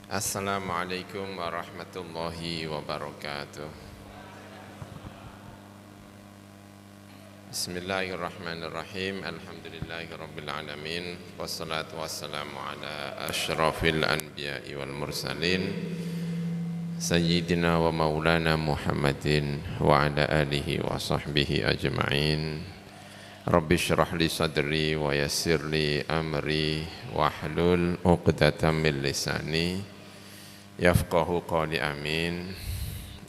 Assalamualaikum warahmatullahi wabarakatuh. Bismillahirrahmanirrahim. Alhamdulillahirabbil alamin. Wassalatu wassalamu ala asyrafil anbiya'i wal mursalin Sayyidina wa maulana Muhammadin wa ala alihi wa sahbihi ajma'in. Rabbi syrah li sadri wa yassir li amri wahlul 'uqdatam min lisani yafqahu qawli, amin.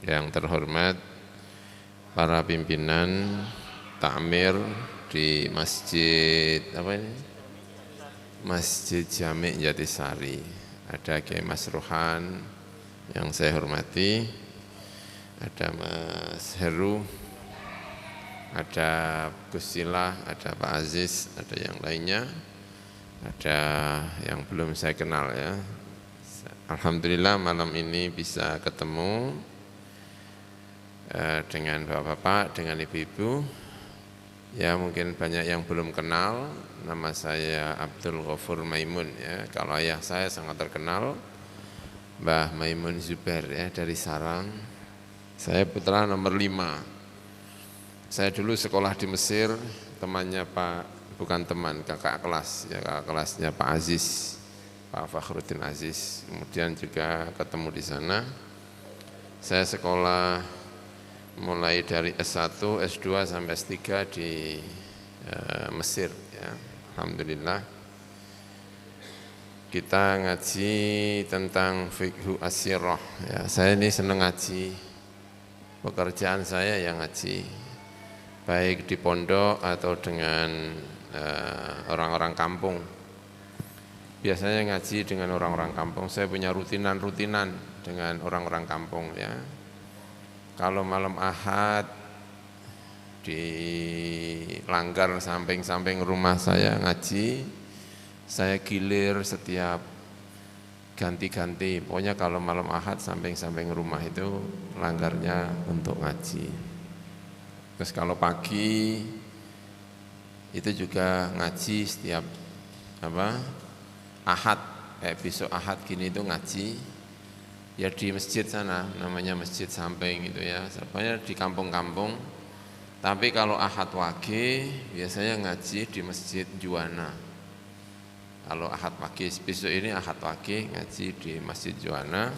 Yang terhormat para pimpinan takmir di Masjid Masjid Jami' Jatisari. Ada Kiai Mas Ruhan yang saya hormati, ada Mas Heru, ada Gus Silah, ada Pak Aziz, ada yang lainnya, ada yang belum saya kenal ya. Alhamdulillah malam ini bisa ketemu dengan bapak-bapak, dengan ibu-ibu. Ya mungkin banyak yang belum kenal, nama saya Abdul Ghafur Maimun ya. Kalau ayah saya sangat terkenal, Mbah Maimun Zubair ya, dari Sarang. Saya putra nomor 5. Saya dulu sekolah di Mesir, temannya bukan teman, kakak kelas ya, kakak kelasnya Pak Aziz, Pak Fakhruddin Aziz. Kemudian juga ketemu di sana. Saya sekolah mulai dari S1, S2 sampai S3 di Mesir ya. Alhamdulillah. Kita ngaji tentang fikhu as-sirah ya. Saya ini senang ngaji. Pekerjaan saya yang ngaji, baik di pondok atau dengan orang-orang kampung. Biasanya ngaji dengan orang-orang kampung. Saya punya rutinan dengan orang-orang kampung ya. Kalau malam Ahad di langgar samping-samping rumah saya ngaji, saya gilir setiap ganti-ganti. Pokoknya kalau malam Ahad samping-samping rumah itu langgarnya untuk ngaji. Terus kalau pagi itu juga ngaji setiap Ahad, kayak besok Ahad gini itu ngaji ya di masjid sana, namanya masjid samping itu ya, sebenarnya di kampung-kampung. Tapi kalau Ahad Wage biasanya ngaji di Masjid Juwana. Kalau Ahad Wage, besok ini Ahad Wage ngaji di Masjid Juwana.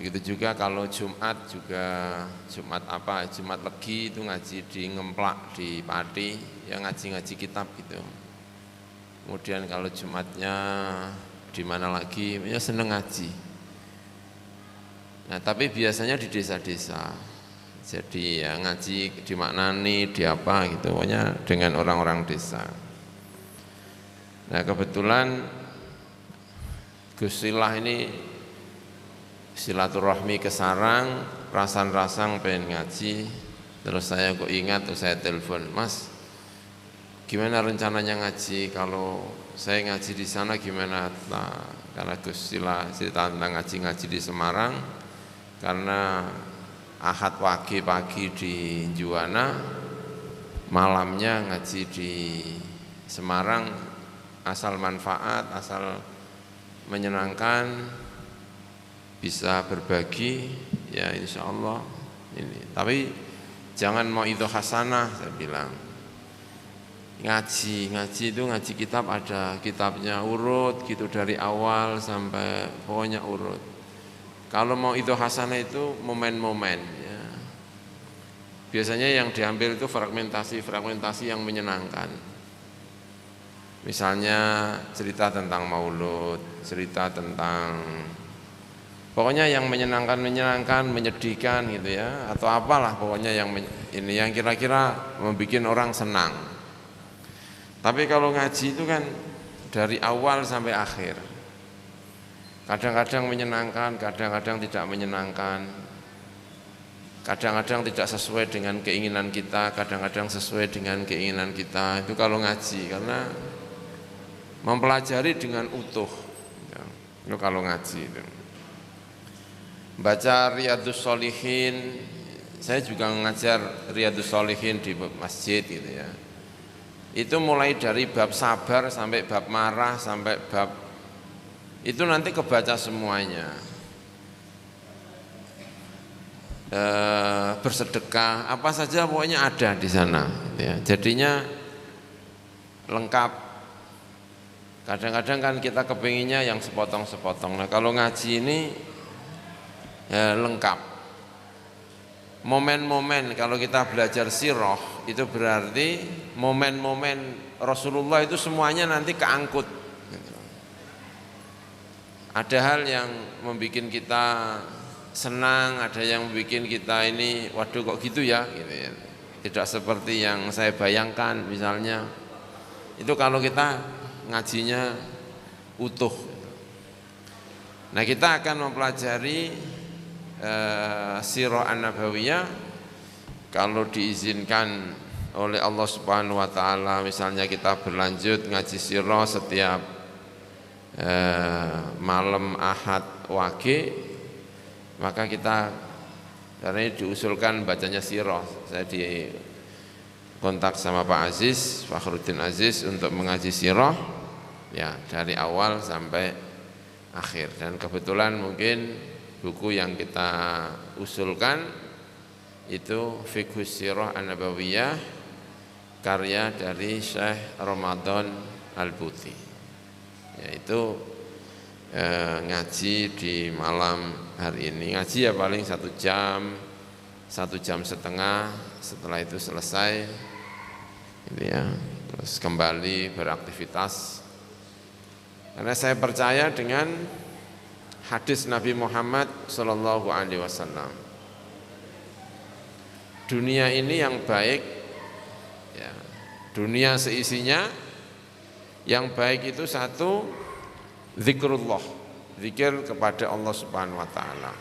Begitu juga kalau Jumat juga, Jumat Legi itu ngaji di Ngemplak di Pati, yang ngaji-ngaji kitab gitu. Kemudian kalau Jumatnya di mana lagi, ya seneng ngaji. Nah tapi biasanya di desa-desa, jadi ya ngaji dimaknani, di apa gitu, pokoknya dengan orang-orang desa. Nah kebetulan Gus Silah ini silaturahmi ke Sarang, rasan-rasan pengen ngaji, terus saya kok ingat, terus saya telepon, Mas gimana rencananya ngaji, kalau saya ngaji di sana gimana? Nah, karena Gus Silah cerita tentang ngaji-ngaji di Semarang, karena Ahad Wage pagi di Juwana, malamnya ngaji di Semarang, asal manfaat, asal menyenangkan, bisa berbagi, ya insya Allah ini. Tapi jangan mau itu hasanah, saya bilang. Ngaji itu ngaji kitab, ada kitabnya urut gitu dari awal sampai pokoknya urut. Kalau mau itu hasanah itu momen-momen ya. Biasanya yang diambil itu fragmentasi yang menyenangkan. Misalnya cerita tentang maulud, cerita tentang pokoknya yang menyenangkan, menyedihkan gitu ya, atau apalah pokoknya yang kira-kira membuat orang senang. Tapi kalau ngaji itu kan dari awal sampai akhir. Kadang-kadang menyenangkan, kadang-kadang tidak menyenangkan. Kadang-kadang tidak sesuai dengan keinginan kita, kadang-kadang sesuai dengan keinginan kita. Itu kalau ngaji, karena mempelajari dengan utuh. Itu kalau ngaji itu. Baca Riyadhus Shalihin, saya juga mengajar Riyadhus Shalihin di masjid gitu ya. Itu mulai dari bab sabar sampai bab marah sampai bab itu nanti kebaca semuanya. Bersedekah apa saja pokoknya ada di sana ya. Jadinya lengkap. Kadang-kadang kan kita kepinginnya yang sepotong-sepotong. Nah kalau ngaji ini ya, lengkap. Momen-momen kalau kita belajar sirah itu berarti momen-momen Rasulullah itu semuanya nanti keangkut. Ada hal yang membuat kita senang, ada yang bikin kita ini waduh kok gitu ya, gitu ya. Tidak seperti yang saya bayangkan misalnya. Itu kalau kita ngajinya utuh. Nah kita akan mempelajari sirah an-nabawiyah kalau diizinkan oleh Allah Subhanahu wa taala. Misalnya kita berlanjut ngaji sirah setiap malam Ahad Wage, maka kita karena ini diusulkan bacanya sirah. Saya di kontak sama Pak Aziz, Fakhruddin Aziz untuk mengaji sirah ya dari awal sampai akhir. Dan kebetulan mungkin buku yang kita usulkan itu Fiqhus Sirah An-Nabawiyah karya dari Syekh Ramadan Al-Buti, yaitu ngaji di malam hari ini. Ngaji ya paling 1 jam, 1 jam setengah, setelah itu selesai gitu ya, terus kembali beraktivitas. Karena saya percaya dengan hadis Nabi Muhammad Sallallahu Alaihi Wasallam, dunia ini yang baik ya, dunia seisinya yang baik itu satu, zikrullah, zikir kepada Allah Subhanahu wa taala.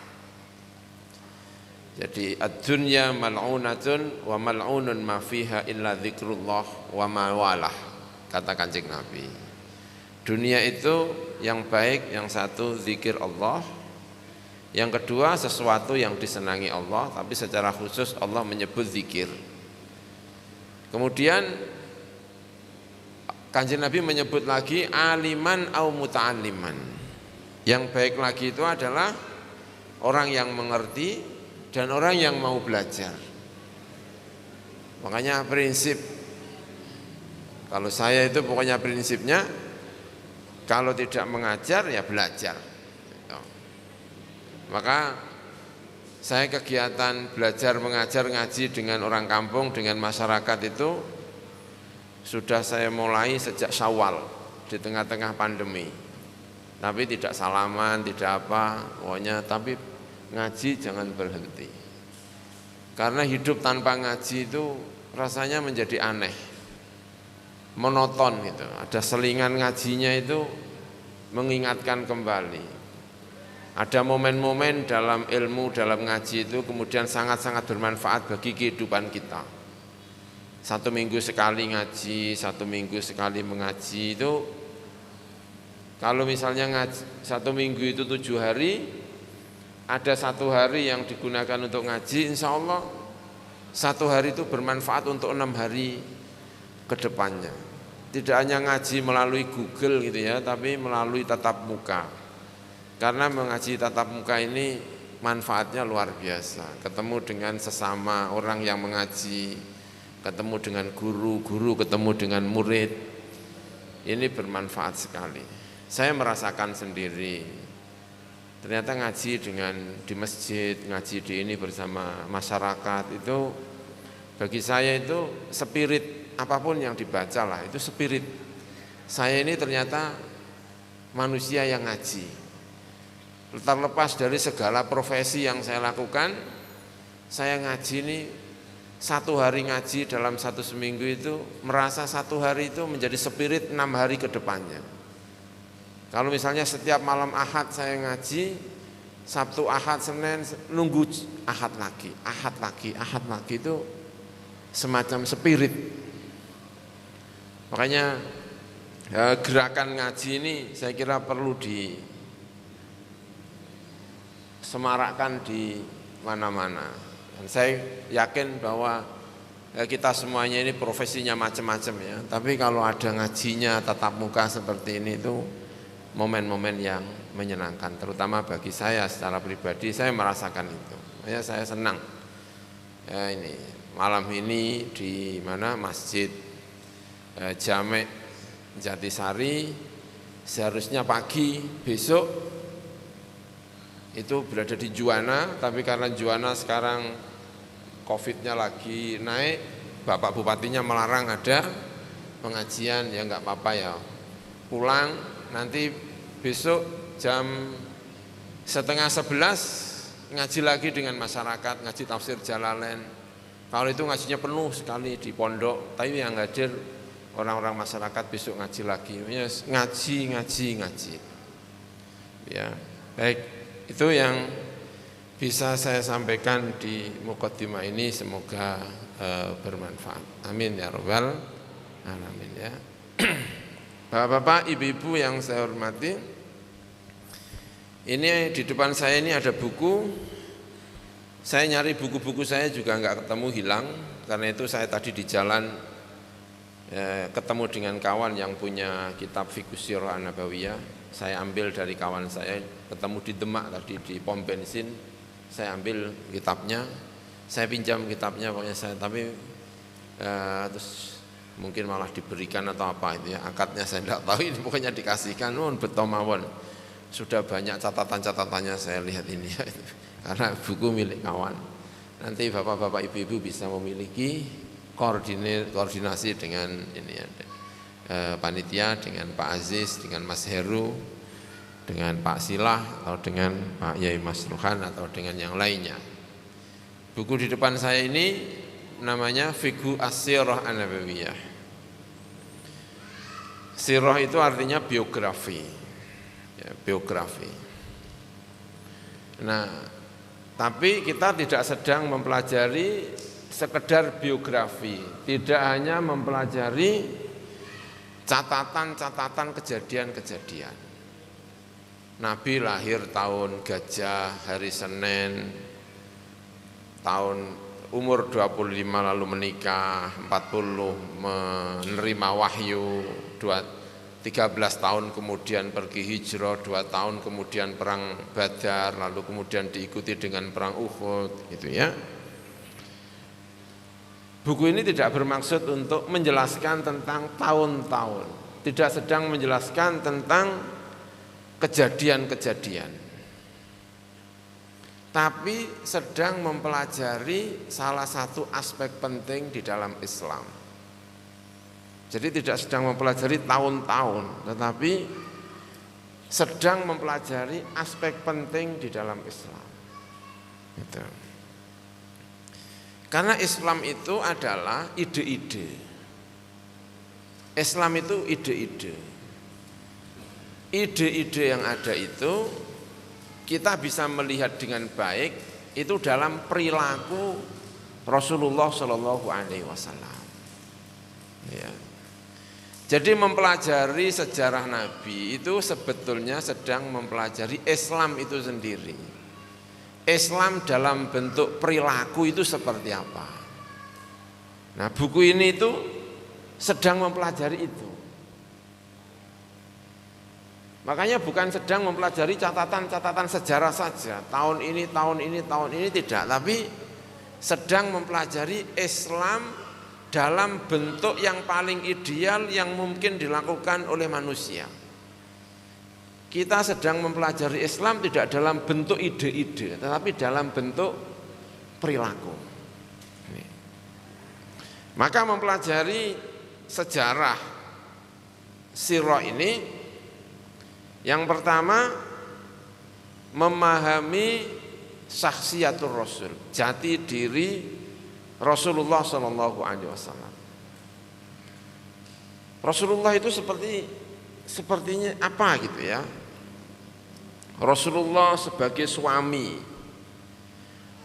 Jadi ad-dunya mal'unatun wa mal'unun ma fiha illa zikrullah wa ma walah, kata Kanjeng Nabi. Dunia itu yang baik, yang satu zikir Allah, yang kedua sesuatu yang disenangi Allah, tapi secara khusus Allah menyebut zikir. Kemudian Kanjeng Nabi menyebut lagi aliman au muta'alliman. Yang baik lagi itu adalah orang yang mengerti dan orang yang mau belajar. Makanya prinsip, kalau saya itu pokoknya prinsipnya kalau tidak mengajar ya belajar. Maka saya kegiatan belajar mengajar ngaji dengan orang kampung, dengan masyarakat itu sudah saya mulai sejak Syawal di tengah-tengah pandemi. Tapi tidak salaman, tidak apa, pokoknya tapi ngaji jangan berhenti. Karena hidup tanpa ngaji itu rasanya menjadi aneh, monoton gitu. Ada selingan ngajinya itu mengingatkan kembali. Ada momen-momen dalam ilmu, dalam ngaji itu kemudian sangat-sangat bermanfaat bagi kehidupan kita. 1 minggu sekali ngaji, 1 minggu sekali mengaji itu, kalau misalnya ngaji 1 minggu itu 7 hari, ada 1 hari yang digunakan untuk ngaji, insya Allah 1 hari itu bermanfaat untuk 6 hari ke depannya. Tidak hanya ngaji melalui Google gitu ya, tapi melalui tatap muka. Karena mengaji tatap muka ini manfaatnya luar biasa. Ketemu dengan sesama orang yang mengaji, ketemu dengan guru, ketemu dengan murid, ini bermanfaat sekali. Saya merasakan sendiri, ternyata ngaji di masjid, ngaji di ini bersama masyarakat itu bagi saya itu spirit, apapun yang dibaca lah itu spirit. Saya ini ternyata manusia yang ngaji, terlepas dari segala profesi yang saya lakukan. Saya ngaji ini 1 hari ngaji dalam 1 seminggu itu merasa 1 hari itu menjadi spirit 6 hari ke depannya. Kalau misalnya setiap malam Ahad saya ngaji, Sabtu, Ahad, Senin, nunggu Ahad lagi itu semacam spirit. Makanya gerakan ngaji ini saya kira perlu disemarakkan di mana-mana. Dan saya yakin bahwa kita semuanya ini profesinya macam-macam ya. Tapi kalau ada ngajinya tatap muka seperti ini itu momen-momen yang menyenangkan, terutama bagi saya secara pribadi. Saya merasakan itu, ya, saya senang. Ya, ini malam ini di mana Masjid Jamek Jatisari, seharusnya pagi besok itu berada di Juwana, tapi karena Juwana sekarang COVID-nya lagi naik, Bapak Bupatinya melarang ada pengajian. Ya nggak apa-apa ya, pulang nanti besok jam 10:30 ngaji lagi dengan masyarakat, ngaji tafsir Jalalain. Kalau itu ngajinya penuh sekali di pondok, tapi yang hadir orang-orang masyarakat besok ngaji lagi. Ya, ngaji. Ya, baik, itu yang bisa saya sampaikan di muqaddimah ini, semoga bermanfaat. Amin ya rabbal alamin ya. Bapak-bapak, ibu-ibu yang saya hormati, ini di depan saya ini ada buku. Saya nyari buku-buku saya juga nggak ketemu, hilang. Karena itu saya tadi di jalan ketemu dengan kawan yang punya kitab Fiqh Sirah An-Nabawiyah. Saya ambil dari kawan saya, ketemu di Demak tadi di pom bensin. Saya ambil kitabnya, saya pinjam kitabnya pokoknya saya, tapi terus mungkin malah diberikan atau apa itu ya, akadnya saya tidak tahu, ini pokoknya dikasihkan. Betul mawon, sudah banyak catatan-catatannya saya lihat ini ya, karena buku milik kawan. Nanti bapak-bapak ibu-ibu bisa memiliki koordinasi dengan ini ya, panitia, dengan Pak Aziz, dengan Mas Heru, dengan Pak Silah, atau dengan Pak Yai Mas Ruhan, atau dengan yang lainnya. Buku di depan saya ini namanya Fiqh As-Sirah An-Nabawiyah. Sirah itu artinya biografi, ya, biografi. Nah, tapi kita tidak sedang mempelajari sekedar biografi, tidak hanya mempelajari catatan-catatan kejadian-kejadian. Nabi lahir tahun gajah, hari Senin, tahun umur 25 lalu menikah, 40 menerima wahyu, 13 tahun kemudian pergi hijrah, 2 tahun kemudian perang Badar, lalu kemudian diikuti dengan perang Uhud, gitu ya. Buku ini tidak bermaksud untuk menjelaskan tentang tahun-tahun, tidak sedang menjelaskan tentang kejadian-kejadian, tapi sedang mempelajari salah satu aspek penting di dalam Islam. Jadi tidak sedang mempelajari tahun-tahun, tetapi sedang mempelajari aspek penting di dalam Islam. Gitu. Karena Islam itu adalah ide-ide. Islam itu ide-ide. Ide-ide yang ada itu kita bisa melihat dengan baik itu dalam perilaku Rasulullah Shallallahu Alaihi Wasallam. Ya. Jadi mempelajari sejarah Nabi itu sebetulnya sedang mempelajari Islam itu sendiri. Islam dalam bentuk perilaku itu seperti apa. Nah, buku ini itu sedang mempelajari itu. Makanya bukan sedang mempelajari catatan-catatan sejarah saja, tahun ini, tidak, tapi sedang mempelajari Islam dalam bentuk yang paling ideal yang mungkin dilakukan oleh manusia. Kita sedang mempelajari Islam tidak dalam bentuk ide-ide, tetapi dalam bentuk perilaku. Maka mempelajari sejarah sirah ini, yang pertama memahami syakhsiyatul Rasul, jati diri Rasulullah Shallallahu Alaihi Wasallam. Rasulullah itu sepertinya apa gitu ya? Rasulullah sebagai suami,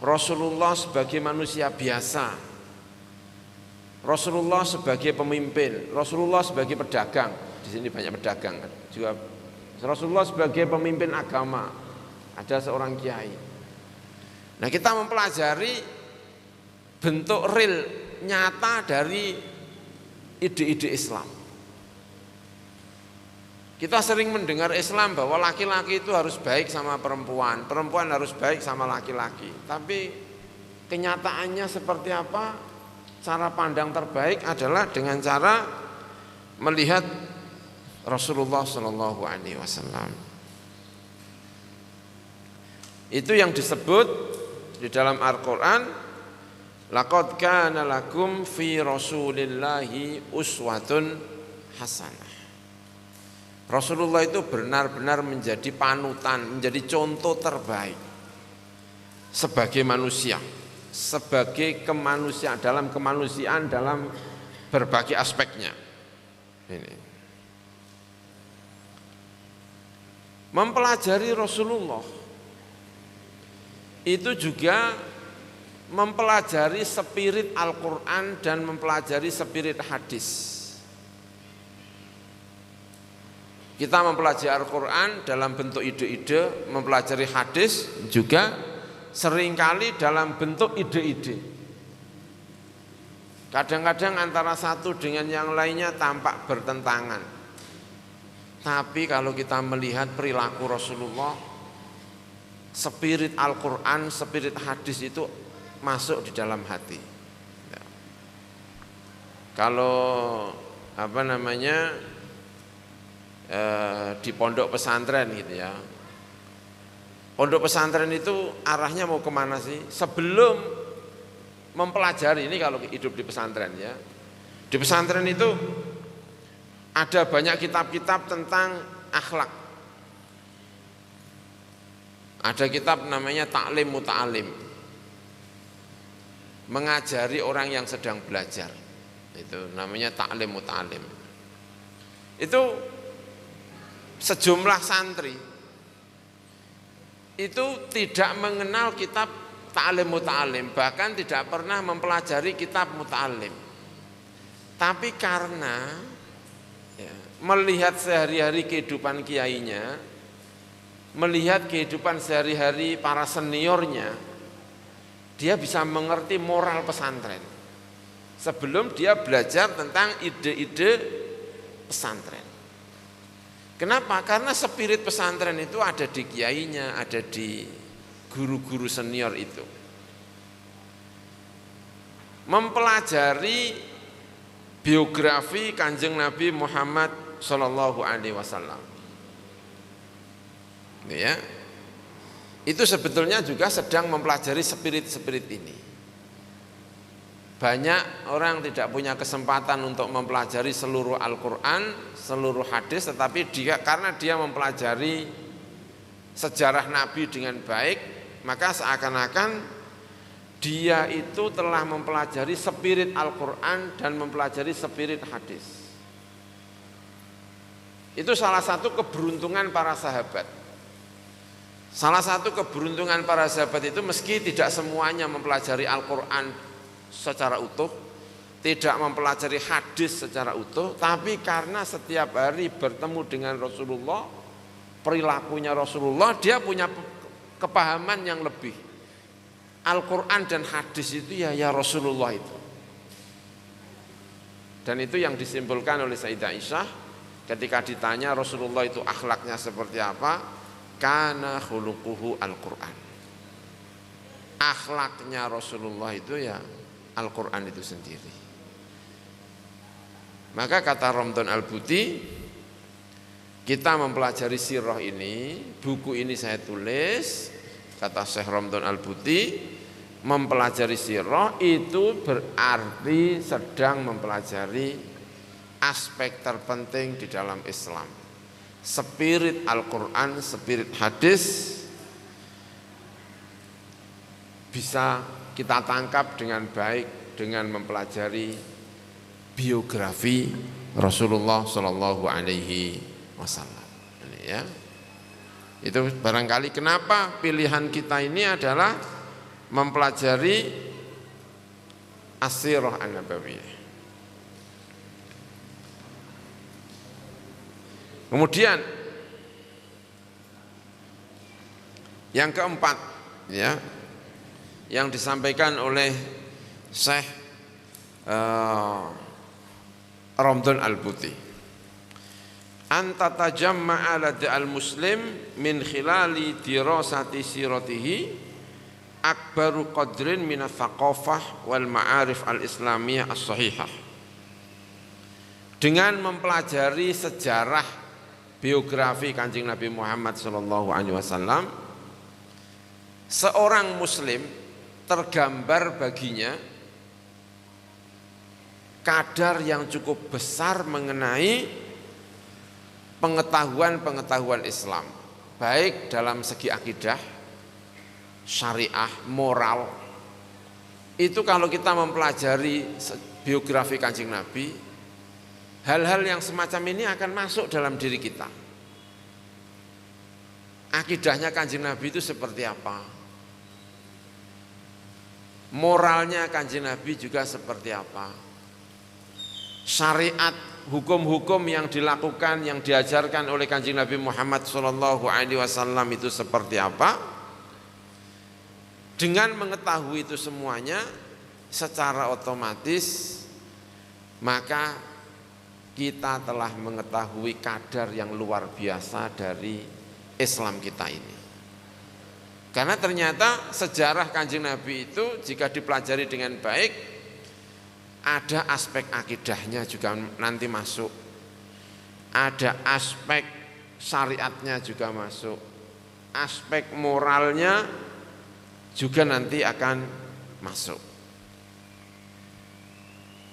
Rasulullah sebagai manusia biasa, Rasulullah sebagai pemimpin, Rasulullah sebagai pedagang. Di sini banyak pedagang juga. Rasulullah sebagai pemimpin agama, ada seorang kiai. Nah, kita mempelajari bentuk real nyata dari ide-ide Islam. Kita sering mendengar Islam bahwa laki-laki itu harus baik sama perempuan, perempuan harus baik sama laki-laki. Tapi kenyataannya seperti apa? Cara pandang terbaik adalah dengan cara melihat Rasulullah Shallallahu Alaihi Wasallam. Itu yang disebut di dalam Al-Quran, laqad kana lakum fi Rasulillahi uswatun hasanah. Rasulullah itu benar-benar menjadi panutan, menjadi contoh terbaik sebagai manusia, sebagai kemanusiaan, dalam kemanusiaan, dalam berbagai aspeknya. Ini. Mempelajari Rasulullah itu juga mempelajari spirit Al-Quran dan mempelajari spirit hadis. Kita mempelajari Al-Quran dalam bentuk ide-ide, mempelajari hadis juga seringkali dalam bentuk ide-ide. Kadang-kadang antara satu dengan yang lainnya tampak bertentangan. Tapi kalau kita melihat perilaku Rasulullah, spirit Al-Quran, spirit hadis itu masuk di dalam hati. Kalau di pondok pesantren gitu ya. Pondok pesantren itu arahnya mau kemana sih? Sebelum mempelajari, ini kalau hidup di pesantren ya. Di pesantren itu ada banyak kitab-kitab tentang akhlak. Ada kitab namanya Ta'lim Muta'alim, mengajari orang yang sedang belajar. Itu namanya Ta'lim Muta'alim. Itu sejumlah santri itu tidak mengenal kitab Ta'lim Muta'alim, bahkan tidak pernah mempelajari kitab Muta'alim. Tapi karena melihat sehari-hari kehidupan kiainya, melihat kehidupan sehari-hari para seniornya, dia bisa mengerti moral pesantren sebelum dia belajar tentang ide-ide pesantren. Kenapa? Karena spirit pesantren itu ada di kiainya, ada di guru-guru senior itu. Mempelajari biografi Kanjeng Nabi Muhammad Sallallahu Alaihi Wasallam, ya, itu sebetulnya juga sedang mempelajari spirit-spirit ini. Banyak orang tidak punya kesempatan untuk mempelajari seluruh Al-Quran, seluruh hadis, tetapi karena dia mempelajari sejarah Nabi dengan baik, maka seakan-akan dia itu telah mempelajari spirit Al-Quran dan mempelajari spirit hadis. Itu salah satu keberuntungan para sahabat. Salah satu keberuntungan para sahabat itu meski tidak semuanya mempelajari Al-Quran secara utuh, tidak mempelajari hadis secara utuh, tapi karena setiap hari bertemu dengan Rasulullah, perilakunya Rasulullah, dia punya kepahaman yang lebih. Al-Quran dan hadis itu ya Rasulullah itu. Dan itu yang disimpulkan oleh Sayyidah Aisyah ketika ditanya Rasulullah itu akhlaknya seperti apa, kana khuluquhu Al-Quran. Akhlaknya Rasulullah itu ya Al-Quran itu sendiri. Maka kata Ramdhan Al-Buti, kita mempelajari sirah ini, buku ini saya tulis, kata Syekh Ramdhan Al-Buti, mempelajari sirah itu berarti sedang mempelajari aspek terpenting di dalam Islam. Spirit Al-Quran, spirit hadis bisa kita tangkap dengan baik dengan mempelajari biografi Rasulullah Shallallahu Alaihi Wasallam. Ini ya, itu barangkali kenapa pilihan kita ini adalah mempelajari as-sirah an-nabawiyah. Kemudian yang keempat, ya, yang disampaikan oleh Syekh Ramdhan Al-Buti, anta tajamma'a lada'al muslim min khilali dirasati siratihi akbaru qadrin min al-thaqafah wal ma'arif al-islamiyah as-sahihah. Dengan mempelajari sejarah biografi Kanjeng Nabi Muhammad SAW, seorang muslim tergambar baginya kadar yang cukup besar mengenai pengetahuan Islam, baik dalam segi akidah, syariah, moral. Itu kalau kita mempelajari biografi Kanjeng Nabi, hal-hal yang semacam ini akan masuk dalam diri kita. Akidahnya Kanjeng Nabi itu seperti apa? Moralnya Kanjeng Nabi juga seperti apa? Syariat, hukum-hukum yang dilakukan, yang diajarkan oleh Kanjeng Nabi Muhammad SAW itu seperti apa? Dengan mengetahui itu semuanya, secara otomatis maka kita telah mengetahui kadar yang luar biasa dari Islam kita ini. Karena ternyata sejarah Kanjeng Nabi itu jika dipelajari dengan baik, ada aspek akidahnya juga nanti masuk, ada aspek syariatnya juga masuk, aspek moralnya juga nanti akan masuk.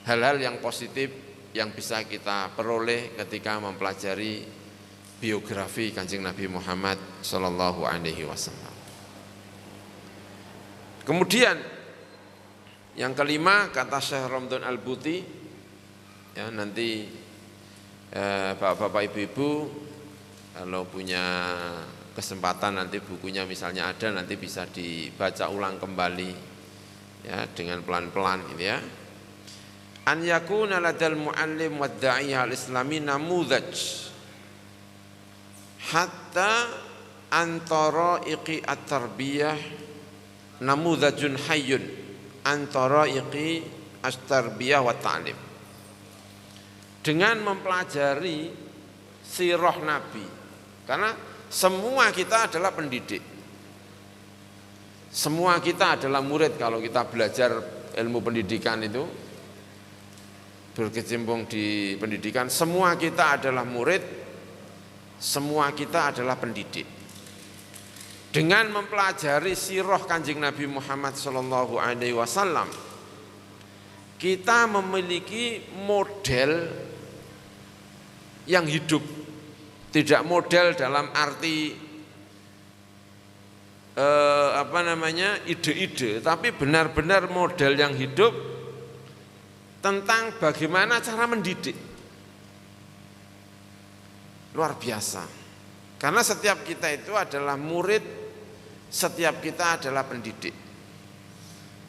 Hal-hal yang positif yang bisa kita peroleh ketika mempelajari biografi Kanjeng Nabi Muhammad SAW. Kemudian yang kelima, kata Syekh Ramdhan Al-Buti, ya nanti bapak-bapak ibu-ibu kalau punya kesempatan nanti bukunya misalnya ada, nanti bisa dibaca ulang kembali ya dengan pelan-pelan gitu ya. An yakuna ladal muallim wad da'iyah al-islami namudhaj hatta antara iqi at-tarbiyah namudhajun hayyun antara iqi as-tarbiyah wa ta'lim. Dengan mempelajari sirah Nabi, karena semua kita adalah pendidik, semua kita adalah murid. Kalau kita belajar ilmu pendidikan itu, berkecimpung di pendidikan, semua kita adalah murid, semua kita adalah pendidik. Dengan mempelajari sirah Kanjeng Nabi Muhammad SAW, kita memiliki model yang hidup. Tidak model dalam arti ide-ide, tapi benar-benar model yang hidup tentang bagaimana cara mendidik. Luar biasa. Karena setiap kita itu adalah murid, setiap kita adalah pendidik.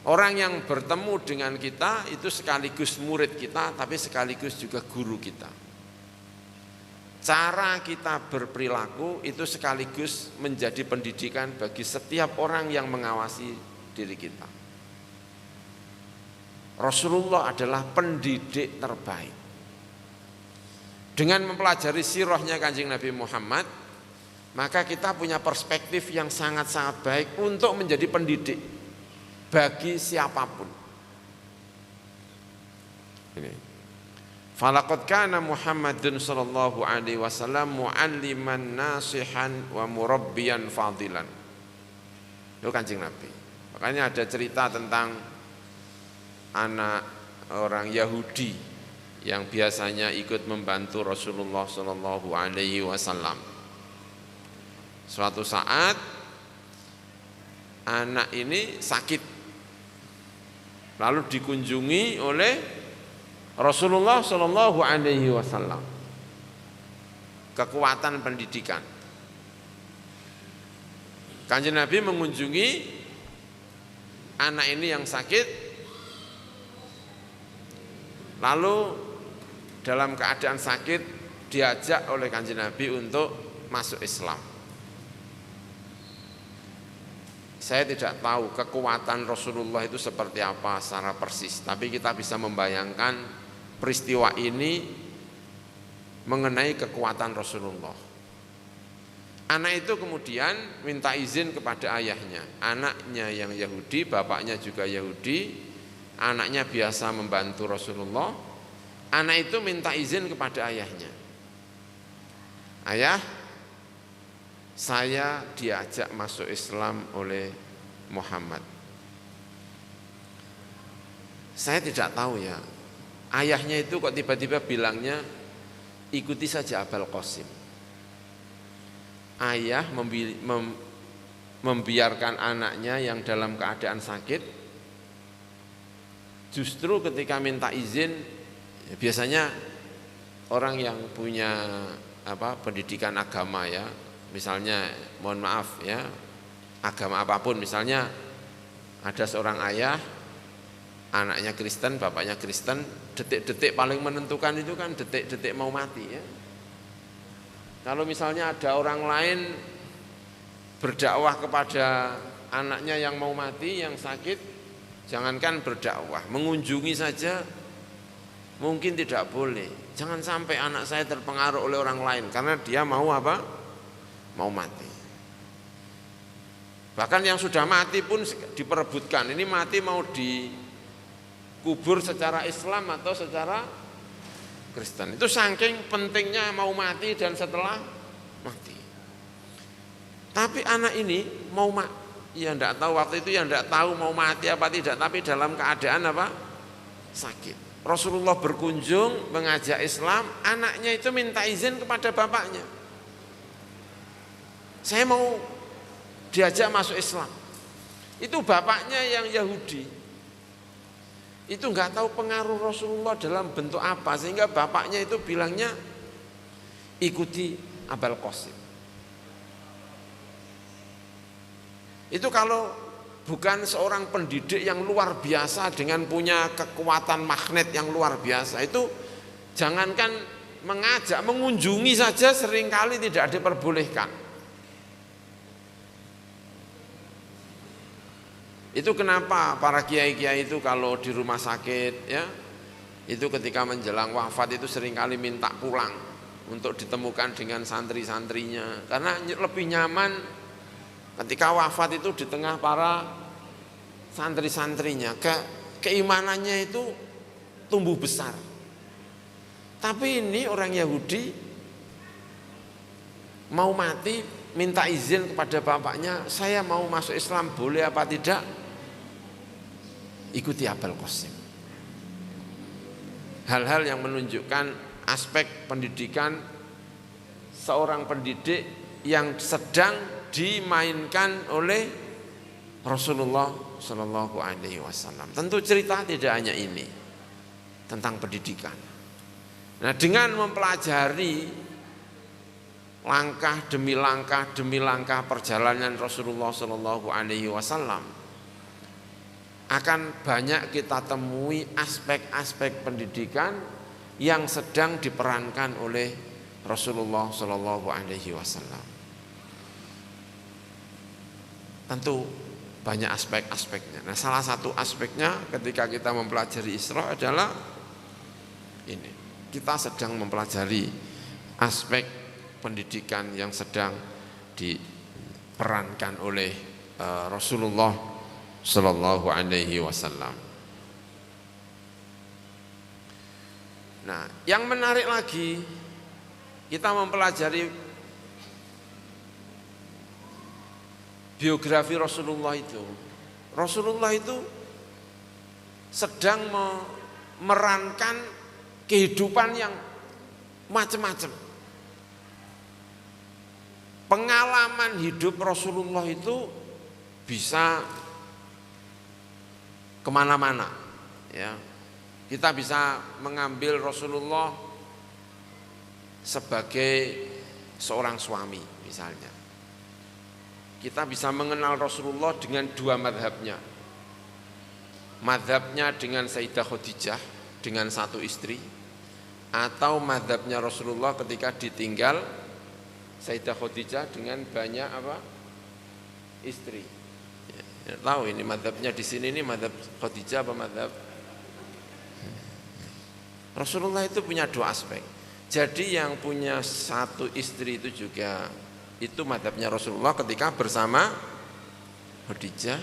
Orang yang bertemu dengan kita itu sekaligus murid kita, tapi sekaligus juga guru kita. Cara kita berperilaku itu sekaligus menjadi pendidikan bagi setiap orang yang mengawasi diri kita. Rasulullah adalah pendidik terbaik. Dengan mempelajari sirahnya Kanjeng Nabi Muhammad, maka kita punya perspektif yang sangat-sangat baik untuk menjadi pendidik bagi siapapun. Ini. Falaqad kana Muhammadun sallallahu alaihi wasallam mualliman nasihan wa murabbiyan fadilan. Itu Kanjeng Nabi. Makanya ada cerita tentang anak orang Yahudi yang biasanya ikut membantu Rasulullah sallallahu alaihi wasallam. Suatu saat anak ini sakit, lalu dikunjungi oleh Rasulullah Shallallahu Alaihi Wasallam. Kekuatan pendidikan. Kanjeng Nabi mengunjungi anak ini yang sakit, lalu dalam keadaan sakit diajak oleh Kanjeng Nabi untuk masuk Islam. Saya tidak tahu kekuatan Rasulullah itu seperti apa secara persis, tapi kita bisa membayangkan peristiwa ini mengenai kekuatan Rasulullah. Anak itu kemudian minta izin kepada ayahnya. Anaknya yang Yahudi, bapaknya juga Yahudi. Anaknya biasa membantu Rasulullah. Anak itu minta izin kepada ayahnya. Ayah, saya diajak masuk Islam oleh Muhammad. Saya tidak tahu ya, ayahnya itu kok tiba-tiba bilangnya ikuti saja Abul Qasim. Ayah membiarkan anaknya yang dalam keadaan sakit. Justru ketika minta izin, ya biasanya orang yang punya pendidikan agama ya, misalnya mohon maaf ya, agama apapun, misalnya ada seorang ayah, anaknya Kristen, bapaknya Kristen, detik-detik paling menentukan itu kan detik-detik mau mati ya. Kalau misalnya ada orang lain berdakwah kepada anaknya yang mau mati, yang sakit, jangankan berdakwah, mengunjungi saja mungkin tidak boleh. Jangan sampai anak saya terpengaruh oleh orang lain karena dia mau apa? Mau mati. Bahkan yang sudah mati pun diperebutkan. Ini mati mau dikubur secara Islam atau secara Kristen. Itu saking pentingnya mau mati dan setelah mati. Tapi anak ini mau ya enggak tahu waktu itu, ya enggak tahu mau mati apa tidak, tapi dalam keadaan apa? Sakit. Rasulullah berkunjung mengajak Islam, anaknya itu minta izin kepada bapaknya. Saya mau diajak masuk Islam. Itu bapaknya yang Yahudi. Itu enggak tahu pengaruh Rasulullah dalam bentuk apa, sehingga bapaknya itu bilangnya ikuti Abul Qasim. Itu kalau bukan seorang pendidik yang luar biasa dengan punya kekuatan magnet yang luar biasa, itu jangankan mengajak, mengunjungi saja seringkali tidak diperbolehkan. Itu kenapa para kiai-kiai itu kalau di rumah sakit ya, itu ketika menjelang wafat itu seringkali minta pulang untuk ditemukan dengan santri-santrinya, karena lebih nyaman ketika wafat itu di tengah para santri-santrinya. Keimanannya itu tumbuh besar. Tapi ini orang Yahudi mau mati minta izin kepada bapaknya, saya mau masuk Islam boleh apa tidak? Ikuti Abul Qasim. Hal-hal yang menunjukkan aspek pendidikan seorang pendidik yang sedang dimainkan oleh Rasulullah Shallallahu Alaihi Wasallam. Tentu cerita tidak hanya ini tentang pendidikan. Nah, dengan mempelajari langkah demi langkah perjalanan Rasulullah Shallallahu Alaihi Wasallam, akan banyak kita temui aspek-aspek pendidikan yang sedang diperankan oleh Rasulullah Shallallahu Alaihi Wasallam. Tentu banyak aspek-aspeknya. Nah, salah satu aspeknya ketika kita mempelajari Isra adalah ini. Kita sedang mempelajari aspek pendidikan yang sedang diperankan oleh Rasulullah Sallallahu Alaihi Wasallam. Nah, yang menarik lagi, kita mempelajari biografi Rasulullah itu. Rasulullah itu sedang memerankan kehidupan yang macam-macam. Pengalaman hidup Rasulullah itu bisa kemana-mana ya. Kita bisa mengambil Rasulullah sebagai seorang suami misalnya. Kita bisa mengenal Rasulullah dengan dua madhabnya. Madhabnya dengan Sayyidah Khadijah dengan satu istri, atau madhabnya Rasulullah ketika ditinggal Sayyidah Khadijah dengan banyak istri. Ya, tahu ini madhabnya di sini, ini madhab Khadijah apa madhab Rasulullah. Itu punya dua aspek. Jadi yang punya satu istri itu juga itu madhabnya Rasulullah ketika bersama Khadijah.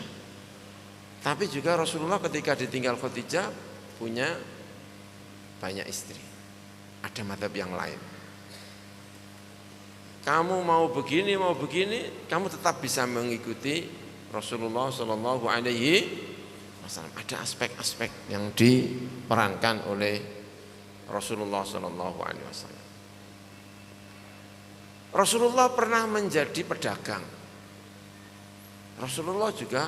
Tapi juga Rasulullah ketika ditinggal Khadijah punya banyak istri. Ada madhab yang lain. Kamu mau begini, kamu tetap bisa mengikuti Rasulullah Shallallahu Alaihi Wasallam. Ada aspek-aspek yang diperankan oleh Rasulullah Shallallahu Alaihi Wasallam. Rasulullah pernah menjadi pedagang. Rasulullah juga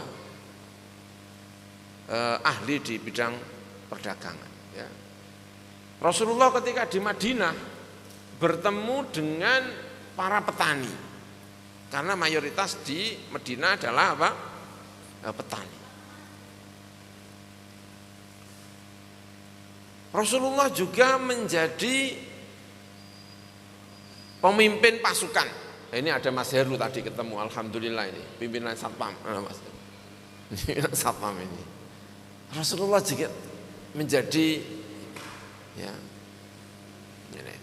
ahli di bidang perdagangan. Ya. Rasulullah ketika di Madinah bertemu dengan para petani, karena mayoritas di Madinah adalah apa? Petani. Rasulullah juga menjadi pemimpin pasukan. Ini ada Mas Heru tadi ketemu, alhamdulillah ini pimpinan Satpam. Mas Satpam ini. Rasulullah juga menjadi ya. Ini.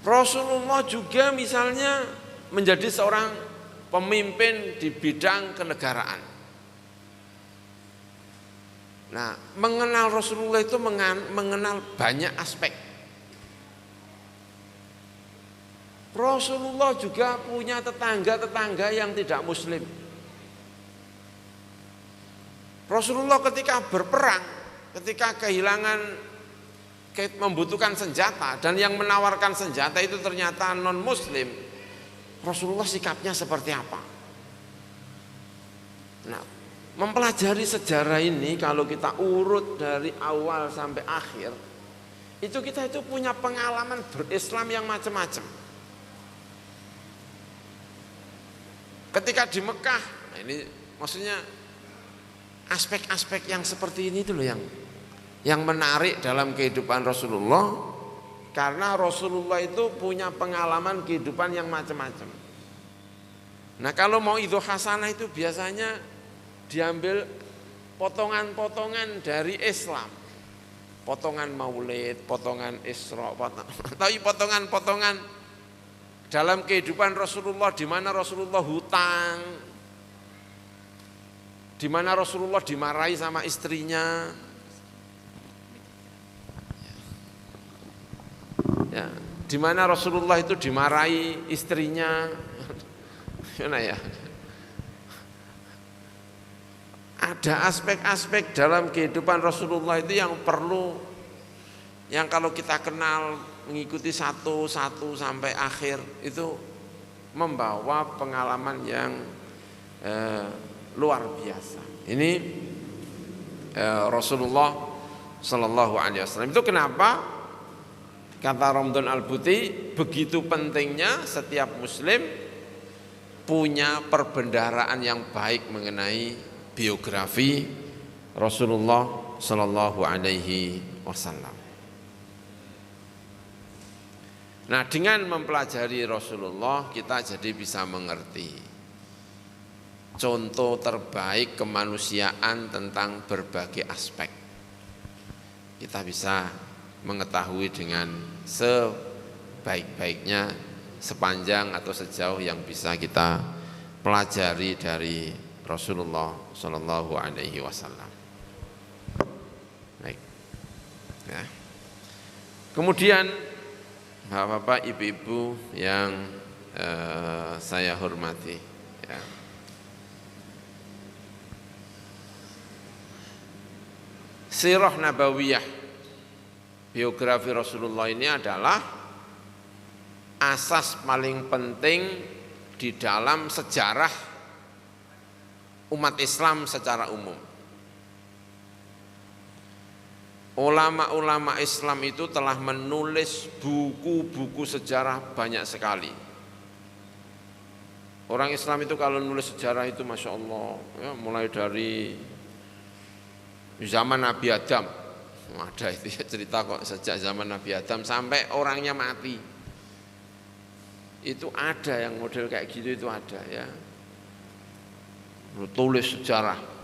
Rasulullah juga misalnya menjadi seorang pemimpin di bidang kenegaraan. Nah, mengenal Rasulullah itu mengenal banyak aspek. Rasulullah juga punya tetangga-tetangga yang tidak muslim. Rasulullah ketika berperang, ketika membutuhkan senjata dan yang menawarkan senjata itu ternyata non muslim, Rasulullah sikapnya seperti apa? Nah, mempelajari sejarah ini kalau kita urut dari awal sampai akhir, itu kita itu punya pengalaman berislam yang macam-macam. Ketika di Mekah, nah ini maksudnya aspek-aspek yang seperti ini dulu yang menarik dalam kehidupan Rasulullah, karena Rasulullah itu punya pengalaman kehidupan yang macam-macam. Nah, kalau mau itu hasanah itu biasanya diambil potongan-potongan dari Islam, potongan maulid, potongan Isra, tapi potongan-potongan dalam kehidupan Rasulullah, di mana Rasulullah hutang, di mana Rasulullah dimarahi sama istrinya, ya, di mana Rasulullah itu dimarahi istrinya, ya. Ada aspek-aspek dalam kehidupan Rasulullah itu yang perlu, yang kalau kita kenal mengikuti satu sampai akhir itu membawa pengalaman yang luar biasa. Ini Rasulullah Shallallahu Alaihi Wasallam. Itu kenapa kata Ramdan Al-Buti, begitu pentingnya setiap Muslim punya perbendaharaan yang baik mengenai biografi Rasulullah Shallallahu Alaihi Wasallam. Nah, dengan mempelajari Rasulullah kita jadi bisa mengerti contoh terbaik kemanusiaan tentang berbagai aspek. Kita bisa mengetahui dengan sebaik-baiknya sepanjang atau sejauh yang bisa kita pelajari dari Rasulullah Shallallahu Alaihi Wasallam. Baik. Ya. Kemudian Bapak-bapak, ibu-ibu yang saya hormati, ya. Sirah Nabawiyah, biografi Rasulullah ini adalah asas paling penting di dalam sejarah umat Islam secara umum. Ulama-ulama Islam itu telah menulis buku-buku sejarah banyak sekali. Orang Islam itu kalau nulis sejarah itu Masya Allah, ya, mulai dari zaman Nabi Adam, ada itu ya, cerita kok sejak zaman Nabi Adam sampai orangnya mati. Itu ada yang model kayak gitu, itu ada ya. Tulis sejarah.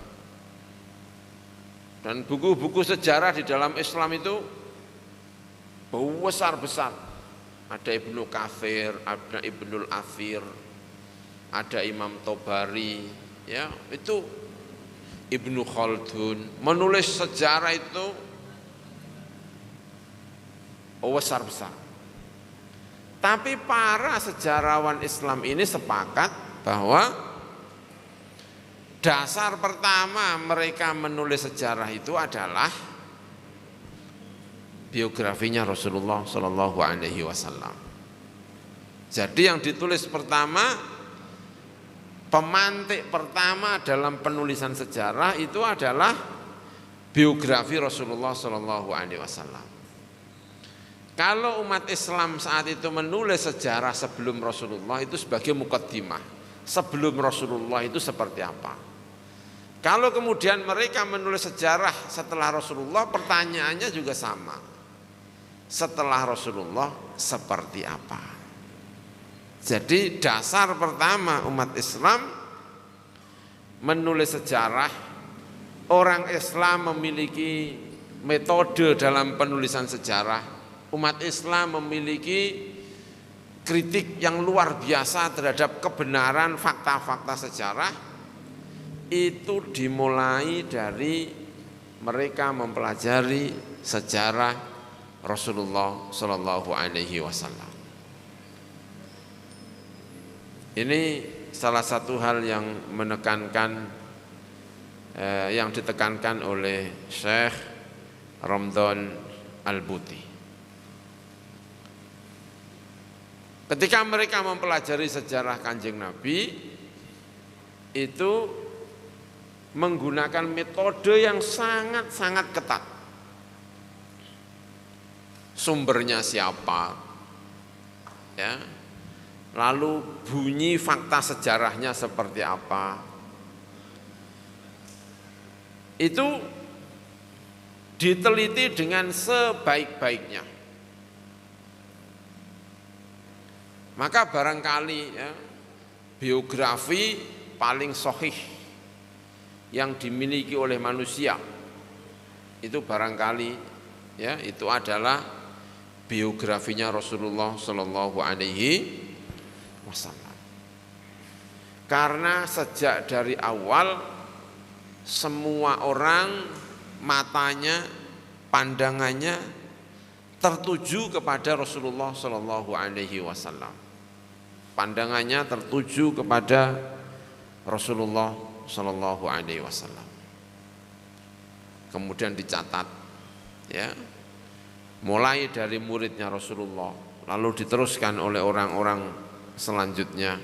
Dan buku-buku sejarah di dalam Islam itu besar-besar. Ada Ibnu Katsir, ada Ibnul Athir, ada Imam Tobari, ya, itu Ibnu Khaldun menulis sejarah itu besar-besar. Tapi para sejarawan Islam ini sepakat bahwa dasar pertama mereka menulis sejarah itu adalah biografinya Rasulullah Shallallahu Alaihi Wasallam. Jadi yang ditulis pertama, pemantik pertama dalam penulisan sejarah itu adalah biografi Rasulullah Shallallahu Alaihi Wasallam. Kalau umat Islam saat itu menulis sejarah sebelum Rasulullah itu sebagai mukaddimah, sebelum Rasulullah itu seperti apa. Kalau kemudian mereka menulis sejarah setelah Rasulullah, pertanyaannya juga sama. Setelah Rasulullah seperti apa? Jadi dasar pertama umat Islam menulis sejarah. Orang Islam memiliki metode dalam penulisan sejarah. Umat Islam memiliki kritik yang luar biasa terhadap kebenaran fakta-fakta sejarah. Itu dimulai dari mereka mempelajari sejarah Rasulullah Shallallahu Alaihi Wasallam. Ini salah satu hal yang menekankan, yang ditekankan oleh Syekh Ramdan Al-Buti. Ketika mereka mempelajari sejarah Kanjeng Nabi, itu menggunakan metode yang sangat-sangat ketat. Sumbernya siapa, ya, lalu bunyi fakta sejarahnya seperti apa, itu diteliti dengan sebaik-baiknya. Maka barangkali, ya, biografi paling sahih yang dimiliki oleh manusia itu barangkali, ya, itu adalah biografinya Rasulullah Shallallahu Alaihi Wasallam. Karena sejak dari awal semua orang matanya, pandangannya tertuju kepada Rasulullah Shallallahu Alaihi Wasallam. Pandangannya tertuju kepada Rasulullah Shallallahu Alaihi Wasallam. Kemudian dicatat, ya, mulai dari muridnya Rasulullah, lalu diteruskan oleh orang-orang selanjutnya,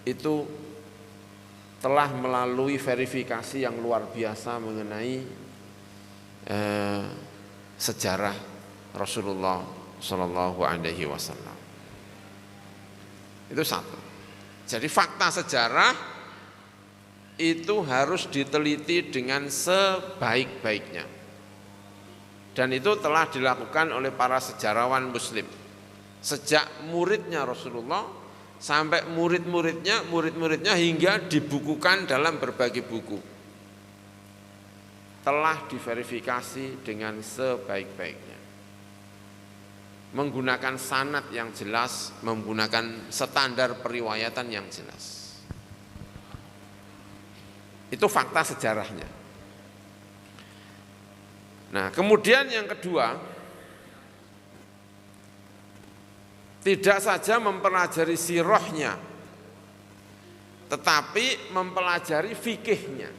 itu telah melalui verifikasi yang luar biasa mengenai sejarah Rasulullah Shallallahu Alaihi Wasallam. Itu satu. Jadi fakta sejarah itu harus diteliti dengan sebaik-baiknya. Dan itu telah dilakukan oleh para sejarawan muslim. Sejak muridnya Rasulullah sampai murid-muridnya hingga dibukukan dalam berbagai buku. Telah diverifikasi dengan sebaik-baiknya. Menggunakan sanad yang jelas, menggunakan standar periwayatan yang jelas. Itu fakta sejarahnya. Nah, kemudian yang kedua, tidak saja mempelajari sirahnya, tetapi mempelajari fikihnya.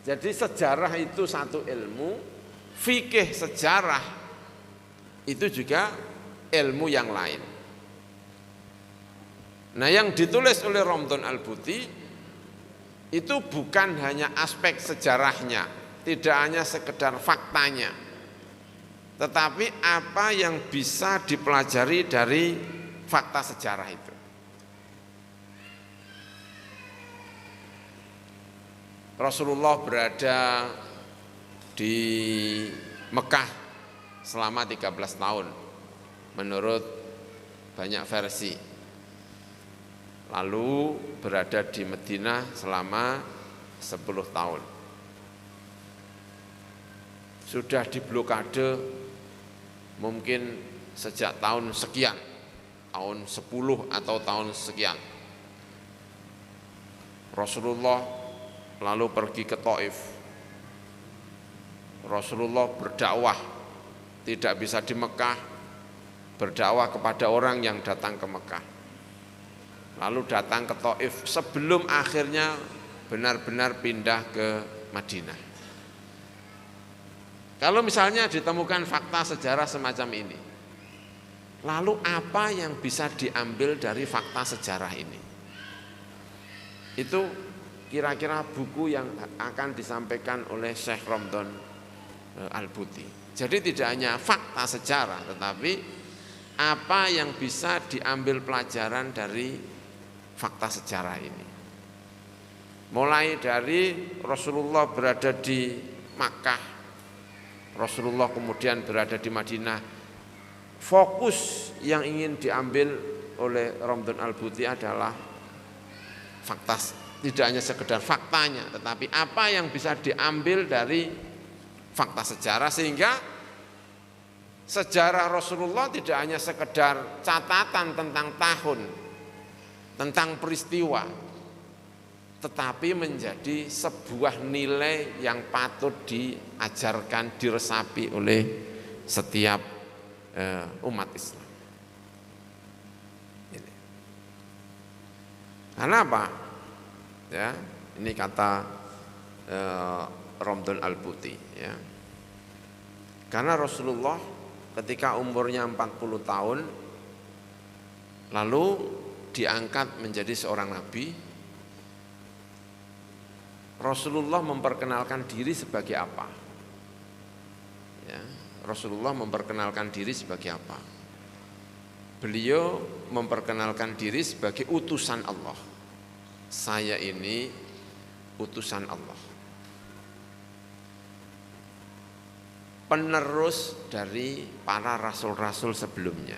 Jadi sejarah itu satu ilmu, fikih sejarah itu juga ilmu yang lain. Nah, yang ditulis oleh Ramdan Al-Buti itu bukan hanya aspek sejarahnya, tidak hanya sekedar faktanya, tetapi apa yang bisa dipelajari dari fakta sejarah itu. Rasulullah berada di Mekah selama 13 tahun menurut banyak versi. Lalu berada di Madinah selama 10 tahun. sudah diblokade mungkin sejak tahun sekian, tahun 10 atau tahun sekian. Rasulullah lalu pergi ke Taif. Rasulullah berdakwah, tidak bisa di Mekah, berdakwah kepada orang yang datang ke Mekah. Lalu datang ke Taif sebelum akhirnya benar-benar pindah ke Madinah. Kalau misalnya ditemukan fakta sejarah semacam ini, lalu apa yang bisa diambil dari fakta sejarah ini? Itu kira-kira buku yang akan disampaikan oleh Syekh Romdon Al-Buti. Jadi tidak hanya fakta sejarah, tetapi apa yang bisa diambil pelajaran dari fakta sejarah ini. Mulai dari Rasulullah berada di Makkah, Rasulullah kemudian berada di Madinah. Fokus yang ingin diambil oleh Romdon Al-Buti adalah fakta, tidak hanya sekedar faktanya, tetapi apa yang bisa diambil dari fakta sejarah, sehingga sejarah Rasulullah tidak hanya sekedar catatan tentang tahun, tentang peristiwa, tetapi menjadi sebuah nilai yang patut diajarkan, diresapi oleh setiap umat Islam. Ini. Karena apa? Ya, ini kata Romdon Al-Buti. Ya. Karena Rasulullah ketika umurnya 40 tahun, lalu diangkat menjadi seorang nabi. Rasulullah memperkenalkan diri sebagai apa? Ya, Rasulullah memperkenalkan diri sebagai apa? Beliau memperkenalkan diri sebagai utusan Allah. Saya ini utusan Allah, penerus dari para rasul-rasul sebelumnya,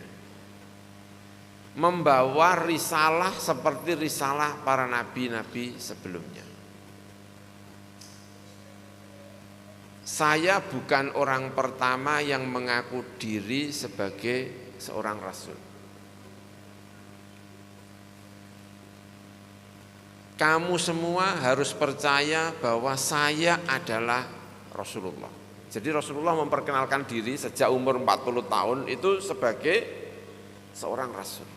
membawa risalah seperti risalah para nabi-nabi sebelumnya. Saya bukan orang pertama yang mengaku diri sebagai seorang rasul. Kamu semua harus percaya bahwa saya adalah Rasulullah. Jadi Rasulullah memperkenalkan diri sejak umur 40 tahun itu sebagai seorang rasul.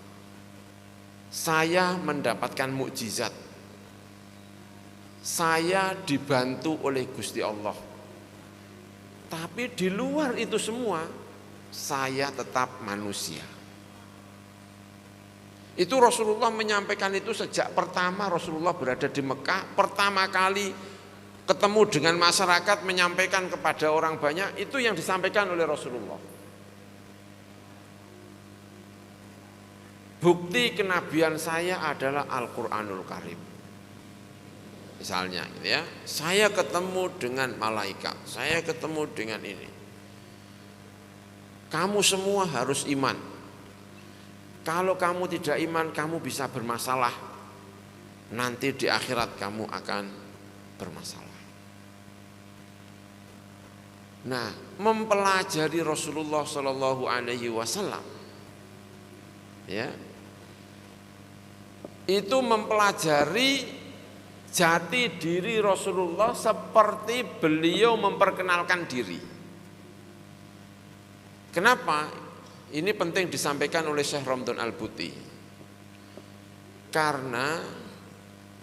Saya mendapatkan mukjizat. Saya dibantu oleh Gusti Allah. Tapi di luar itu semua, saya tetap manusia. Itu Rasulullah menyampaikan itu sejak pertama Rasulullah berada di Mekah, pertama kali ketemu dengan masyarakat, menyampaikan kepada orang banyak, itu yang disampaikan oleh Rasulullah. Bukti kenabian saya adalah Al-Qur'anul Karim. Misalnya gitu ya, saya ketemu dengan malaikat, saya ketemu dengan ini. Kamu semua harus iman. Kalau kamu tidak iman, kamu bisa bermasalah. Nanti di akhirat kamu akan bermasalah. Nah, mempelajari Rasulullah Shallallahu Alaihi Wasallam, ya, itu mempelajari jati diri Rasulullah seperti beliau memperkenalkan diri. Kenapa? Ini penting disampaikan oleh Syekh Romdon Al-Buti. Karena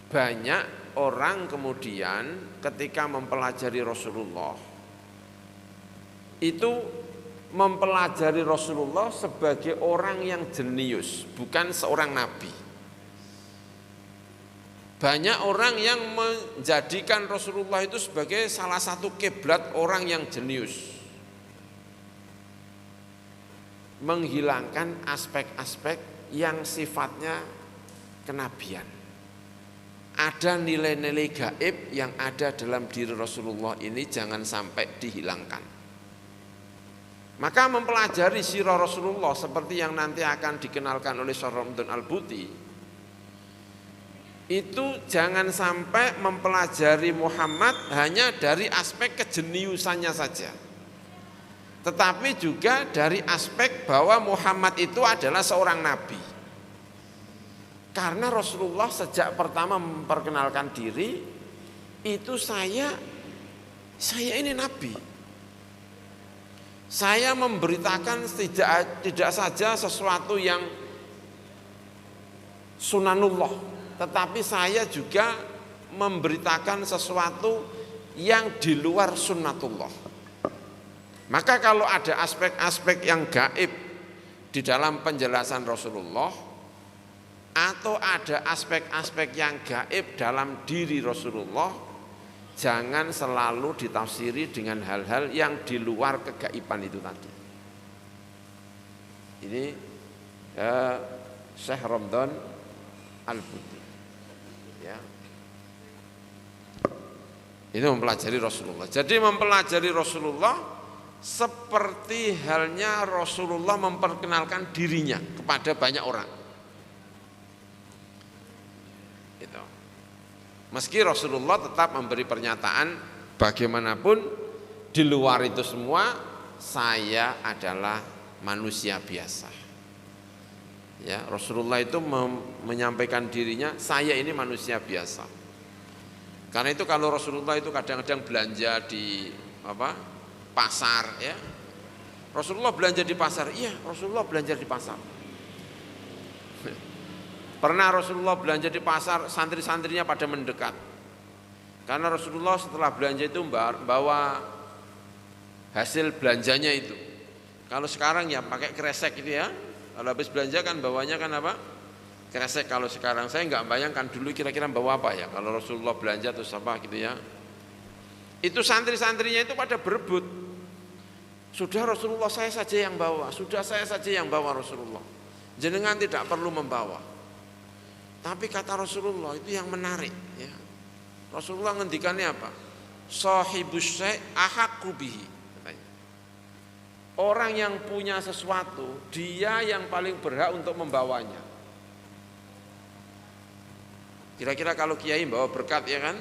banyak orang kemudian ketika mempelajari Rasulullah, itu mempelajari Rasulullah sebagai orang yang jenius, bukan seorang nabi. Banyak orang yang menjadikan Rasulullah itu sebagai salah satu kiblat orang yang jenius, menghilangkan aspek-aspek yang sifatnya kenabian. Ada nilai-nilai gaib yang ada dalam diri Rasulullah ini jangan sampai dihilangkan. Maka mempelajari sirah Rasulullah seperti yang nanti akan dikenalkan oleh Syekh Romdon Al-Buti, itu jangan sampai mempelajari Muhammad hanya dari aspek kejeniusannya saja. tetapi juga dari aspek bahwa Muhammad itu adalah seorang nabi. Karena Rasulullah sejak pertama memperkenalkan diri itu saya ini nabi. Saya memberitakan tidak saja sesuatu yang sunanullah, tetapi saya juga memberitakan sesuatu yang di luar sunnatullah. Maka kalau ada aspek-aspek yang gaib di dalam penjelasan Rasulullah, atau ada aspek-aspek yang gaib dalam diri Rasulullah, jangan selalu ditafsiri dengan hal-hal yang di luar kegaiban itu tadi. Ini Syekh Ramdan Al-Buti, ya. Ini mempelajari Rasulullah. Jadi mempelajari Rasulullah seperti halnya Rasulullah memperkenalkan dirinya kepada banyak orang. Gitu. Meski Rasulullah tetap memberi pernyataan bagaimanapun di luar itu semua saya adalah manusia biasa. Ya, Rasulullah itu menyampaikan dirinya saya ini manusia biasa. Karena itu kalau Rasulullah itu kadang-kadang belanja di pasar, ya. Rasulullah belanja di pasar, iya Rasulullah belanja di pasar. Pernah Rasulullah belanja di pasar, santri-santrinya pada mendekat. Karena Rasulullah setelah belanja itu bawa hasil belanjanya itu. Kalau sekarang ya pakai kresek gitu ya. Kalau habis belanja kan bawanya kan apa? Kresek. Kalau sekarang saya nggak bayangkan dulu kira-kira bawa apa ya. Kalau Rasulullah belanja terus apa gitu ya. Itu santri-santrinya itu pada berebut. Sudah Rasulullah saya saja yang bawa, sudah saya saja yang bawa Rasulullah. Jenengan tidak perlu membawa. Tapi kata Rasulullah itu yang menarik, ya. Rasulullah ngendikannya apa? Shahibus syai' ahaqqu bihi. Orang yang punya sesuatu, dia yang paling berhak untuk membawanya. Kira-kira kalau kiai bawa berkat ya kan?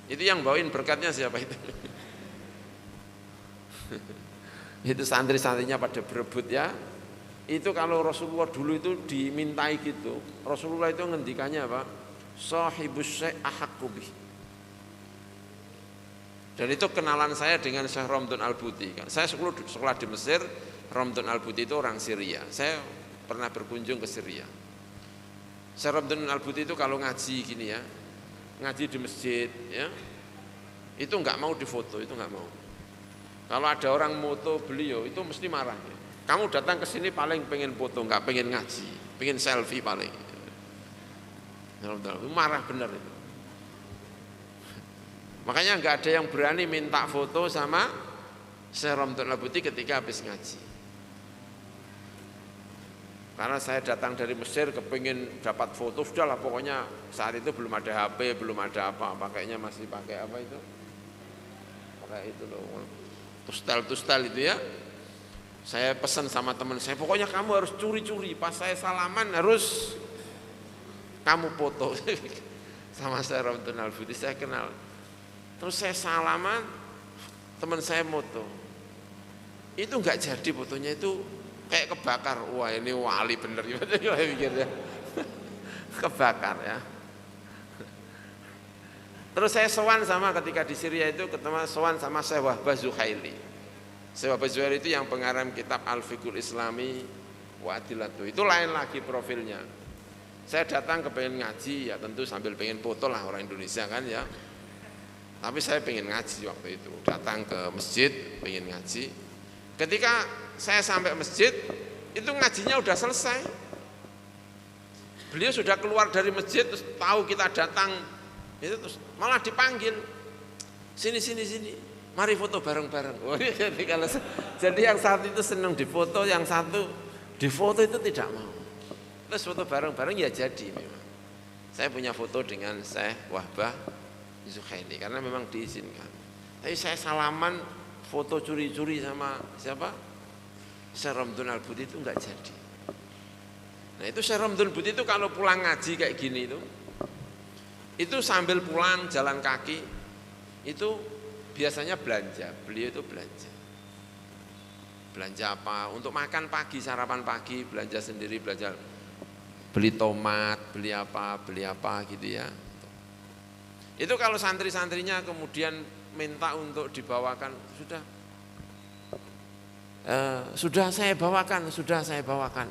Itu yang bawain berkatnya siapa itu? Itu santri-santrinya pada berebut ya. Itu kalau Rasulullah dulu itu dimintai gitu, Rasulullah itu ngendikannya apa? Shahibus syai' ahaqqu bihi. Dan itu kenalan saya dengan Syekh Ramdan Al-Buti. Saya sekolah di Mesir, Ramdan Al-Buti itu orang Syria. Saya pernah berkunjung ke Syria. Syekh Ramdan Al-Buti itu kalau ngaji gini ya, ngaji di masjid ya, itu nggak mau difoto, itu nggak mau. Kalau ada orang moto beliau itu mesti marah. Ya. Kamu datang ke sini paling pengen foto, nggak pengen ngaji, pengen selfie paling. Marah bener itu. Makanya nggak ada yang berani minta foto sama Syekh Ramdan Al-Buti ketika habis ngaji. Karena saya datang dari Mesir kepingin dapat foto, sudahlah pokoknya saat itu belum ada HP, belum ada apa, pakainya masih pakai apa itu? Pakai itu loh, tustal itu ya. Saya pesan sama teman saya, pokoknya kamu harus curi-curi, pas saya salaman harus kamu foto. Sama Syekh Ramdan Al-Buti saya kenal. Terus saya salaman, teman saya moto. Itu enggak jadi fotonya, itu kayak kebakar. Wah ini wali bener gitu pikirnya. Kebakar ya. Terus saya sowan sama ketika di Syria itu ketemu sowan sama Syekh Wahbah Zuhaili. Syekh Wahbah Zuhaili itu yang pengarang kitab Al-Fiqhul Islami wa Adillatuh. Itu lain lagi profilnya. Saya datang kepengen ngaji ya tentu sambil pengen foto lah orang Indonesia kan ya. Tapi saya pengen ngaji waktu itu, datang ke masjid, pengen ngaji. Ketika saya sampai masjid, itu ngajinya udah selesai. Beliau sudah keluar dari masjid, terus tahu kita datang, itu terus malah dipanggil, sini, mari foto bareng-bareng. Jadi yang satu itu senang difoto, yang satu difoto itu tidak mau. Terus foto bareng-bareng ya jadi memang. Saya punya foto dengan Syekh Wahbah Zuhaili karena memang diizinkan. Tapi saya salaman foto curi-curi sama siapa? Syekh Ramdan Al-Buti itu enggak jadi. Nah itu Syekh Ramdan Al-Buti itu kalau pulang ngaji kayak gini itu sambil pulang jalan kaki itu biasanya belanja. Beliau itu belanja. belanja apa, untuk makan pagi, sarapan pagi, belanja sendiri, belanja beli tomat, beli apa gitu ya. Itu kalau santri-santrinya kemudian minta untuk dibawakan, sudah saya bawakan.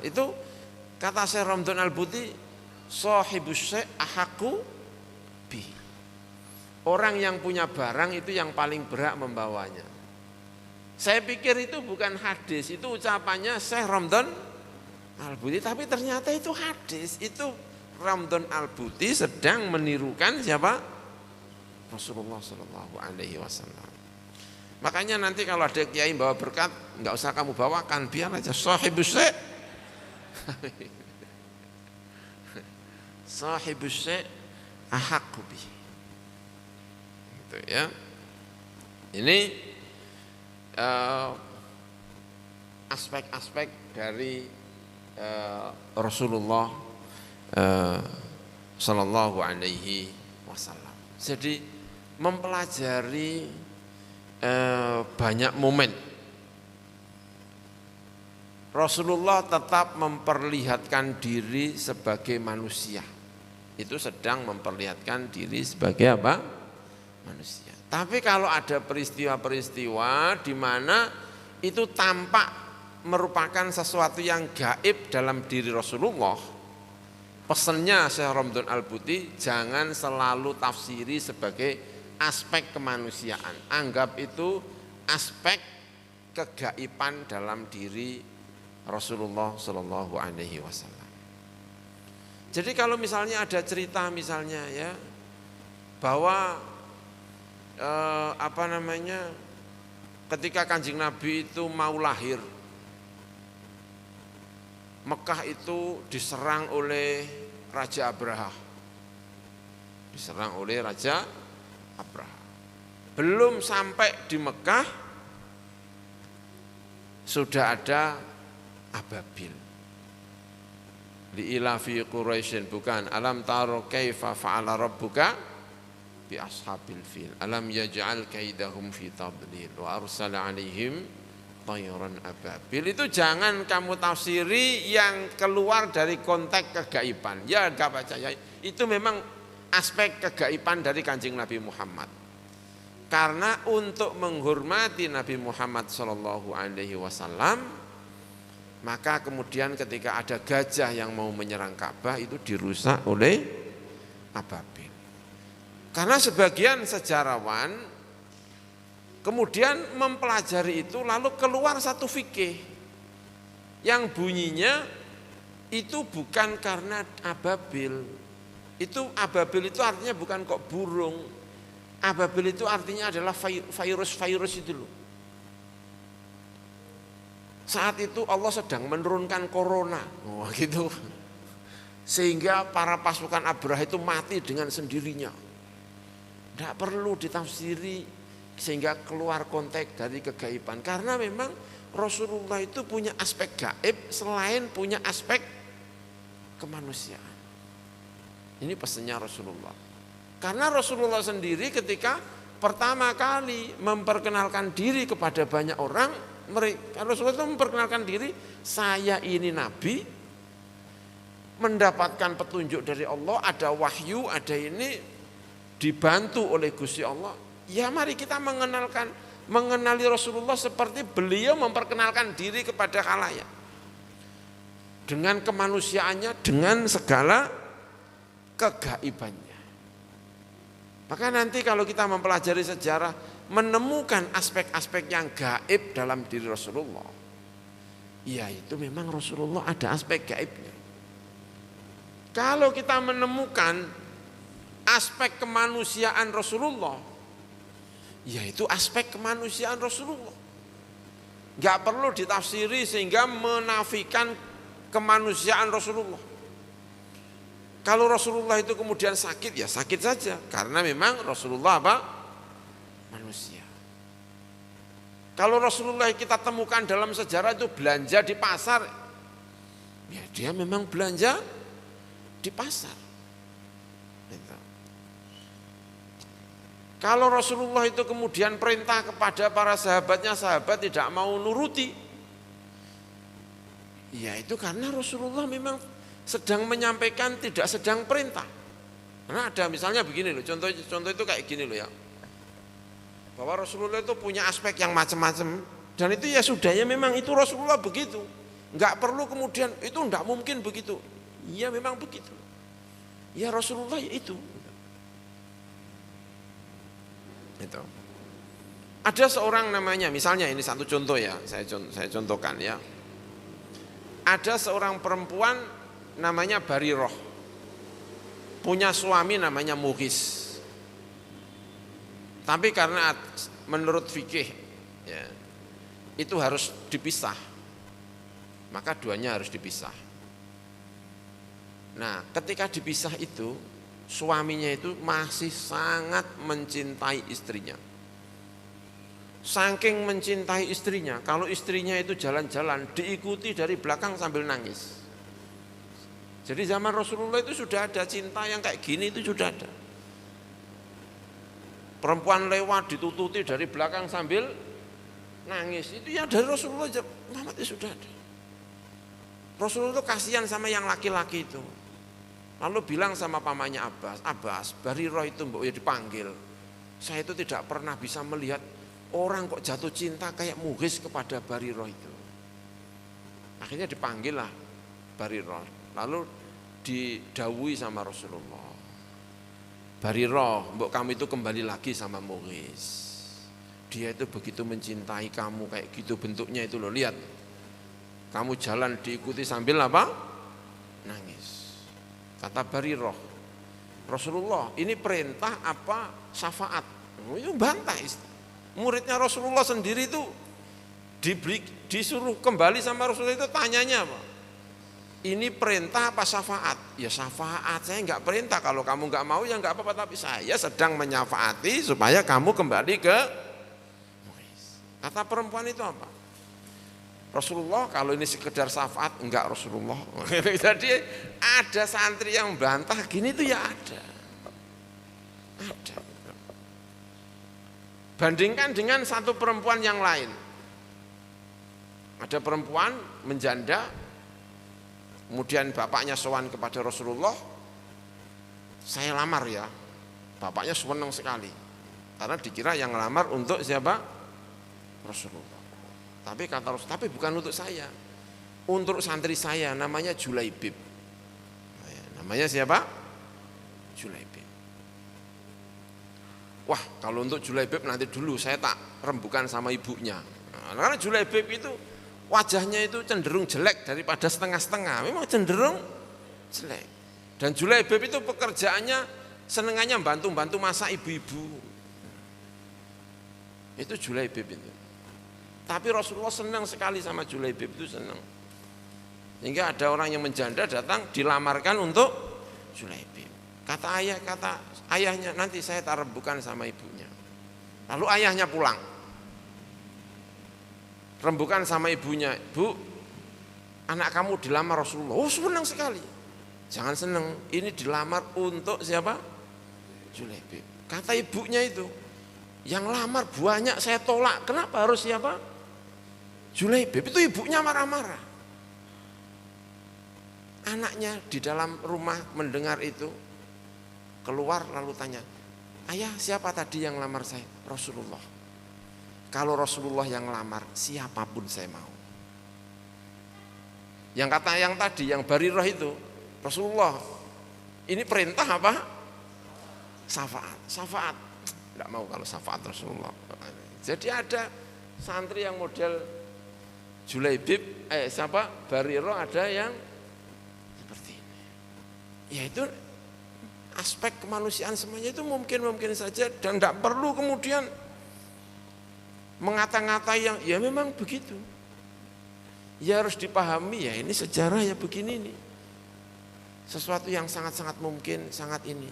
Itu kata Syekh Ramdan Al-Buti, sahibus syai' ahaqqu bi. Orang yang punya barang itu yang paling berhak membawanya. Saya pikir itu bukan hadis, itu ucapannya Syekh Ramdan Al-Buti, tapi ternyata itu hadis. Itu Ramdan Al-Buti sedang menirukan siapa? Rasulullah Shallallahu Alaihi Wasallam. Makanya nanti kalau ada kiai bawa berkat, nggak usah kamu bawakan, biar aja sahibus syai'. Sahibus syai' ahaqqu bi. Gitu ya. Ini aspek-aspek dari Rasulullah Sallallahu Alaihi Wasallam. Jadi mempelajari banyak momen. Rasulullah tetap memperlihatkan diri sebagai manusia. Itu sedang memperlihatkan diri sebagai apa? Manusia. Tapi kalau ada peristiwa-peristiwa di mana itu tampak merupakan sesuatu yang gaib dalam diri Rasulullah, pesannya Syekh Ramdan Al-Buti, jangan selalu tafsiri sebagai aspek kemanusiaan. Anggap itu aspek kegaiban dalam diri Rasulullah Shallallahu Alaihi Wasallam. Jadi kalau misalnya ada cerita misalnya ya bahwa ketika Kanjeng Nabi itu mau lahir, Mekah itu diserang oleh Raja Abraha. Belum sampai di Mekah sudah ada ababil. Li'ilafi Quraisyin, bukan, alam taro kaifa fa'ala rabbuka bi ashabil fil alam yaj'al kaidahum fi tadlil wa arsala 'alaihim tayran ababil. Itu jangan kamu tafsiri yang keluar dari konteks kegaiban. Ya enggak baca ya. Itu memang aspek kegaiban dari Kanjeng Nabi Muhammad. Karena untuk menghormati Nabi Muhammad sallallahu alaihi wasallam, maka kemudian ketika ada gajah yang mau menyerang Ka'bah itu dirusak oleh ababil. Karena sebagian sejarawan kemudian mempelajari itu lalu keluar satu fikih yang bunyinya itu bukan karena ababil. Ababil itu artinya bukan kok burung. Ababil itu artinya adalah virus itu loh. Saat itu Allah sedang menurunkan corona, gitu. Sehingga para pasukan Abraha itu mati dengan sendirinya. Tidak perlu ditafsiri sehingga keluar konteks dari kegaiban. Karena memang Rasulullah itu punya aspek gaib selain punya aspek kemanusiaan. Ini pesannya Rasulullah. Karena Rasulullah sendiri ketika pertama kali memperkenalkan diri kepada banyak orang, Rasulullah itu memperkenalkan diri, saya ini Nabi, mendapatkan petunjuk dari Allah, ada wahyu, ada ini, dibantu oleh Gusti Allah. Ya mari kita mengenali Rasulullah seperti beliau memperkenalkan diri kepada khalayak. Dengan kemanusiaannya, dengan segala kegaibannya. Maka nanti kalau kita mempelajari sejarah, menemukan aspek-aspek yang gaib dalam diri Rasulullah, ya itu memang Rasulullah ada aspek gaibnya. Kalau kita menemukan aspek kemanusiaan Rasulullah, ya itu aspek kemanusiaan Rasulullah. Gak perlu ditafsiri sehingga menafikan kemanusiaan Rasulullah. Kalau Rasulullah itu kemudian sakit, ya sakit saja. Karena memang Rasulullah apa? Manusia. Kalau Rasulullah kita temukan dalam sejarah itu belanja di pasar, ya dia memang belanja di pasar. Kalau Rasulullah itu kemudian perintah kepada para sahabatnya, sahabat tidak mau nuruti, Ya itu karena Rasulullah memang sedang menyampaikan, tidak sedang perintah. Karena ada misalnya begini loh, contoh itu kayak gini loh ya. Bahwa Rasulullah itu punya aspek yang macam-macam, dan itu ya sudah, ya memang itu Rasulullah begitu. Enggak perlu kemudian itu enggak mungkin begitu. Ya memang begitu. Ya Rasulullah ya itu. Itu. Ada seorang namanya, misalnya ini satu contoh ya, saya contohkan ya. Ada seorang perempuan namanya Bariroh, punya suami namanya Mughis. Tapi karena menurut fikih ya, itu harus dipisah, maka duanya harus dipisah. Nah ketika dipisah itu, suaminya itu masih sangat mencintai istrinya. Saking mencintai istrinya, kalau istrinya itu jalan-jalan diikuti dari belakang sambil nangis. Jadi zaman Rasulullah itu sudah ada cinta yang kayak gini, itu sudah ada. Perempuan lewat ditututi dari belakang sambil nangis, itu ya dari Rasulullah Muhammad itu sudah ada. Rasulullah itu kasihan sama yang laki-laki itu. Lalu bilang sama pamannya Abbas, Bariroh itu mbok ya dipanggil. Saya itu tidak pernah bisa melihat orang kok jatuh cinta kayak Mughis kepada Bariroh itu. Akhirnya dipanggil lah Bariroh. Lalu didawui sama Rasulullah, Bariroh, mbok kamu itu kembali lagi sama Mughis. Dia itu begitu mencintai kamu kayak gitu bentuknya itu loh, lihat. Kamu jalan diikuti sambil apa? Nangis. Kata Bariroh, Rasulullah ini perintah apa syafaat? Itu bantah. Muridnya Rasulullah sendiri itu disuruh kembali sama Rasulullah itu tanyanya apa? Ini perintah apa syafaat? Ya syafaat, saya enggak perintah, kalau kamu enggak mau ya enggak apa-apa, tapi saya sedang menyafaati supaya kamu kembali ke Mughis. Kata perempuan itu apa? Rasulullah kalau ini sekedar syafaat, enggak Rasulullah. Jadi ada santri yang bantah gini tuh ya ada. Ada. Bandingkan dengan satu perempuan yang lain. Ada perempuan menjanda, kemudian bapaknya sowan kepada Rasulullah, saya lamar ya. Bapaknya senang sekali, karena dikira yang lamar untuk siapa? Rasulullah. Tapi kata Rasulullah, tapi bukan untuk saya, untuk santri saya namanya Julaibib. Namanya siapa? Julaibib. Wah, kalau untuk Julaibib nanti dulu saya tak rembukan sama ibunya. Nah, karena Julaibib itu wajahnya itu cenderung jelek daripada setengah-setengah, memang cenderung jelek. Dan Julaibib itu pekerjaannya senengannya bantu-bantu masak ibu-ibu. Itu Julaibib itu. Tapi Rasulullah senang sekali sama Julaibib, itu senang. Sehingga ada orang yang menjanda datang dilamarkan untuk Julaibib. Kata ayahnya, nanti saya tak rembukan sama ibunya. Lalu ayahnya pulang, rembukan sama ibunya, Bu, anak kamu dilamar Rasulullah. Oh senang sekali. Jangan senang, ini dilamar untuk siapa? Julaibib. Kata ibunya itu, yang lamar banyak saya tolak, kenapa harus siapa? Julaibib. Itu ibunya marah-marah. Anaknya di dalam rumah mendengar itu, keluar lalu tanya, ayah siapa tadi yang lamar saya? Rasulullah. Kalau Rasulullah yang lamar, siapapun saya mau. Yang kata yang tadi, yang Bariroh itu, Rasulullah, ini perintah apa? Syafaat. Syafaat. Tidak mau kalau syafaat Rasulullah. Jadi ada santri yang model Julaibib, Bariroh, ada yang seperti ini. Ya itu aspek kemanusiaan semuanya itu mungkin saja, dan tidak perlu kemudian mengata-ngata yang ya memang begitu. Ya harus dipahami ya ini sejarah ya begini nih. Sesuatu yang sangat-sangat mungkin, sangat ini.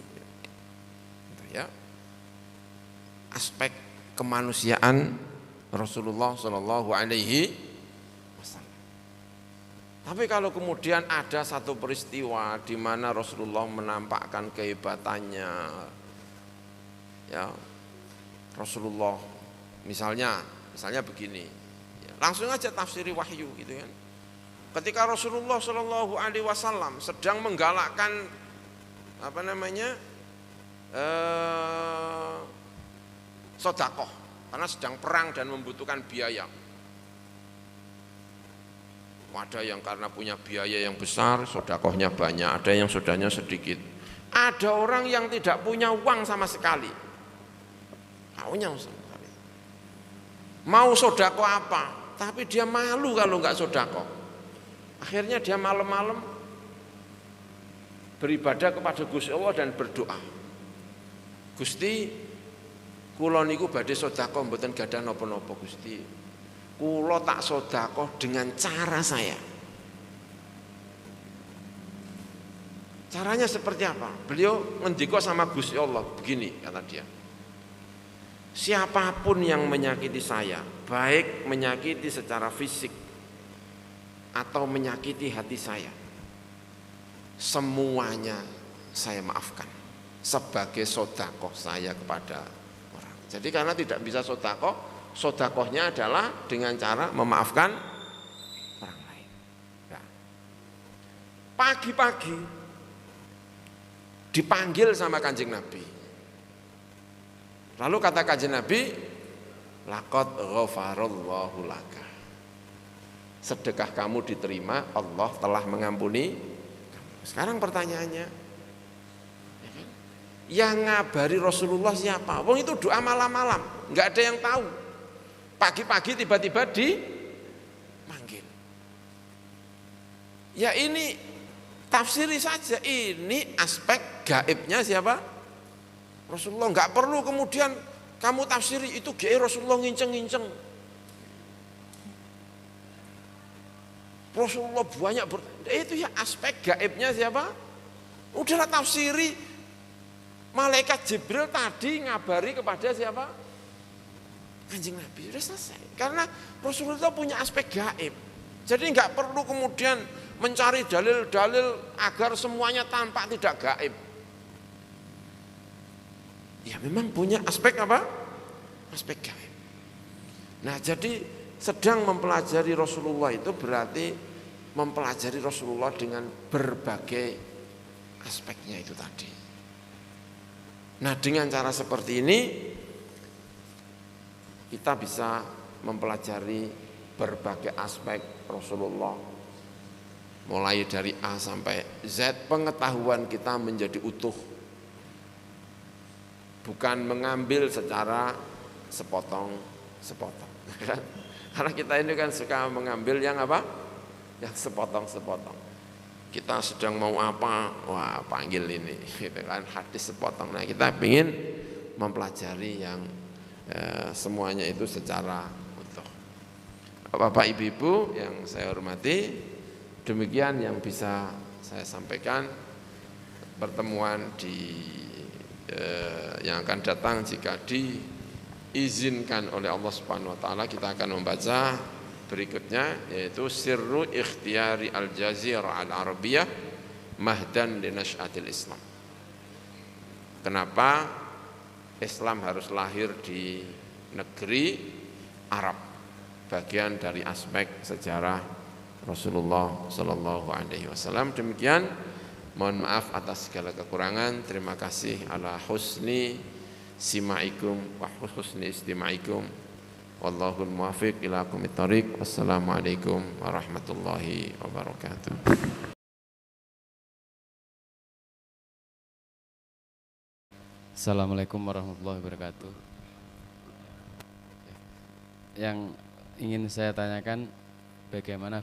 Gitu ya. Aspek kemanusiaan Rasulullah Shallallahu Alaihi Wasallam. Tapi kalau kemudian ada satu peristiwa di mana Rasulullah menampakkan kehebatannya, ya Rasulullah misalnya begini, ya, langsung aja tafsiri wahyu gitu kan. Ketika Rasulullah Shallallahu Alaihi Wasallam sedang menggalakkan sedekah karena sedang perang dan membutuhkan biaya. Ada yang karena punya biaya yang besar, sedekahnya banyak, ada yang sedekahnya sedikit. Ada orang yang tidak punya uang sama sekali. Mau sedekah apa? Tapi dia malu kalau enggak sedekah. Akhirnya dia malam-malam beribadah kepada Gusti Allah dan berdoa. Gusti, kula niku badhe sedekah mboten gadah napa-napa Gusti. Kula tak sedekah dengan cara saya. Caranya seperti apa? Beliau ngendika sama Gusti Allah begini, kata dia. Siapapun yang menyakiti saya, baik menyakiti secara fisik atau menyakiti hati saya, semuanya saya maafkan sebagai sedekah saya kepada orang. Jadi karena tidak bisa sedekah, sedekahnya adalah dengan cara memaafkan orang lain. Nah, pagi-pagi dipanggil sama Kanjeng Nabi. Lalu kata Kanjeng Nabi, laqad ghafarallahu laka. Sedekah kamu diterima, Allah telah mengampuni. Sekarang pertanyaannya, yang ngabari Rasulullah siapa? Wong itu doa malam-malam, nggak ada yang tahu. Pagi-pagi tiba-tiba dipanggil. Ya ini tafsiri saja, ini aspek gaibnya siapa? Rasulullah. Nggak perlu kemudian kamu tafsiri itu gaib Rasulullah nginceng-nginceng. Rasulullah banyak itu ya aspek gaibnya siapa? Udahlah tafsiri. Malaikat Jibril tadi ngabari kepada siapa? Kanjeng Nabi. Sudah selesai. Karena Rasulullah punya aspek gaib. Jadi nggak perlu kemudian mencari dalil-dalil agar semuanya tampak tidak gaib. Ya memang punya aspek apa? Aspek gaib. Nah jadi sedang mempelajari Rasulullah itu berarti mempelajari Rasulullah dengan berbagai aspeknya itu tadi. Nah dengan cara seperti ini kita bisa mempelajari berbagai aspek Rasulullah. Mulai dari A sampai Z, pengetahuan kita menjadi utuh. Bukan mengambil secara sepotong-sepotong. Karena kita ini kan suka mengambil yang apa? Yang sepotong-sepotong. Kita sedang mau apa? Wah, panggil ini, gitu kan, hadis sepotong. Nah, kita ingin mempelajari yang semuanya itu secara utuh. Bapak Ibu yang saya hormati, demikian yang bisa saya sampaikan. Pertemuan yang akan datang jika diizinkan oleh Allah Subhanahu wa taala, kita akan membaca berikutnya, yaitu Sirru Ikhtiyari Al-Jazirah Al-Arabiyah Mahdan li Nash'atil Islam. Kenapa Islam harus lahir di negeri Arab? Bagian dari aspek sejarah Rasulullah Sallallahu Alaihi Wasallam. Demikian, mohon maaf atas segala kekurangan. Terima kasih ala husni simaikum wa husni istimaikum. Wallahul muwaffiq ila aqwamit thoriq. Wassalamualaikum warahmatullahi wabarakatuh. Assalamualaikum warahmatullahi wabarakatuh. Yang ingin saya tanyakan, bagaimana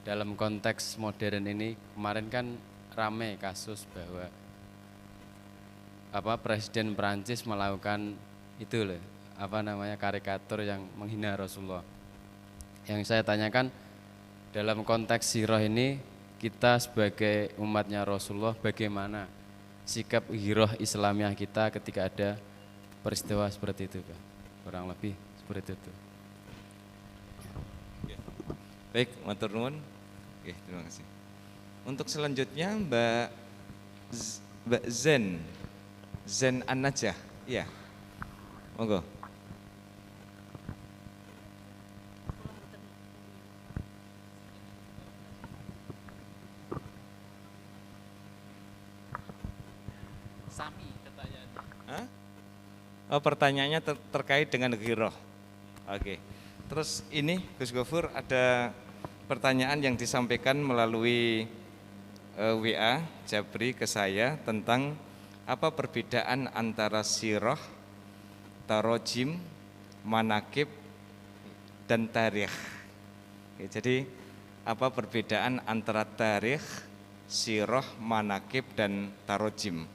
dalam konteks modern ini, kemarin kan ramai kasus bahwa Presiden Perancis melakukan itu loh, karikatur yang menghina Rasulullah. Yang saya tanyakan, dalam konteks sirah ini, kita sebagai umatnya Rasulullah, bagaimana sikap hirah Islamiyah kita ketika ada peristiwa seperti itu, Pak? Kurang lebih seperti itu. Baik, matur nuwun. Oke, terima kasih. Untuk selanjutnya Mbak Zen An-Najah. Iya. Monggo. Sami pertanyaannya. Hah? Oh, pertanyaannya terkait dengan ghiroh. Oke. Terus ini Gus Gofur ada pertanyaan yang disampaikan melalui WA Jabri ke saya tentang apa perbedaan antara sirah, tarojim, manakib, dan tarikh. Oke, jadi apa perbedaan antara tarikh, sirah, manakib, dan tarojim?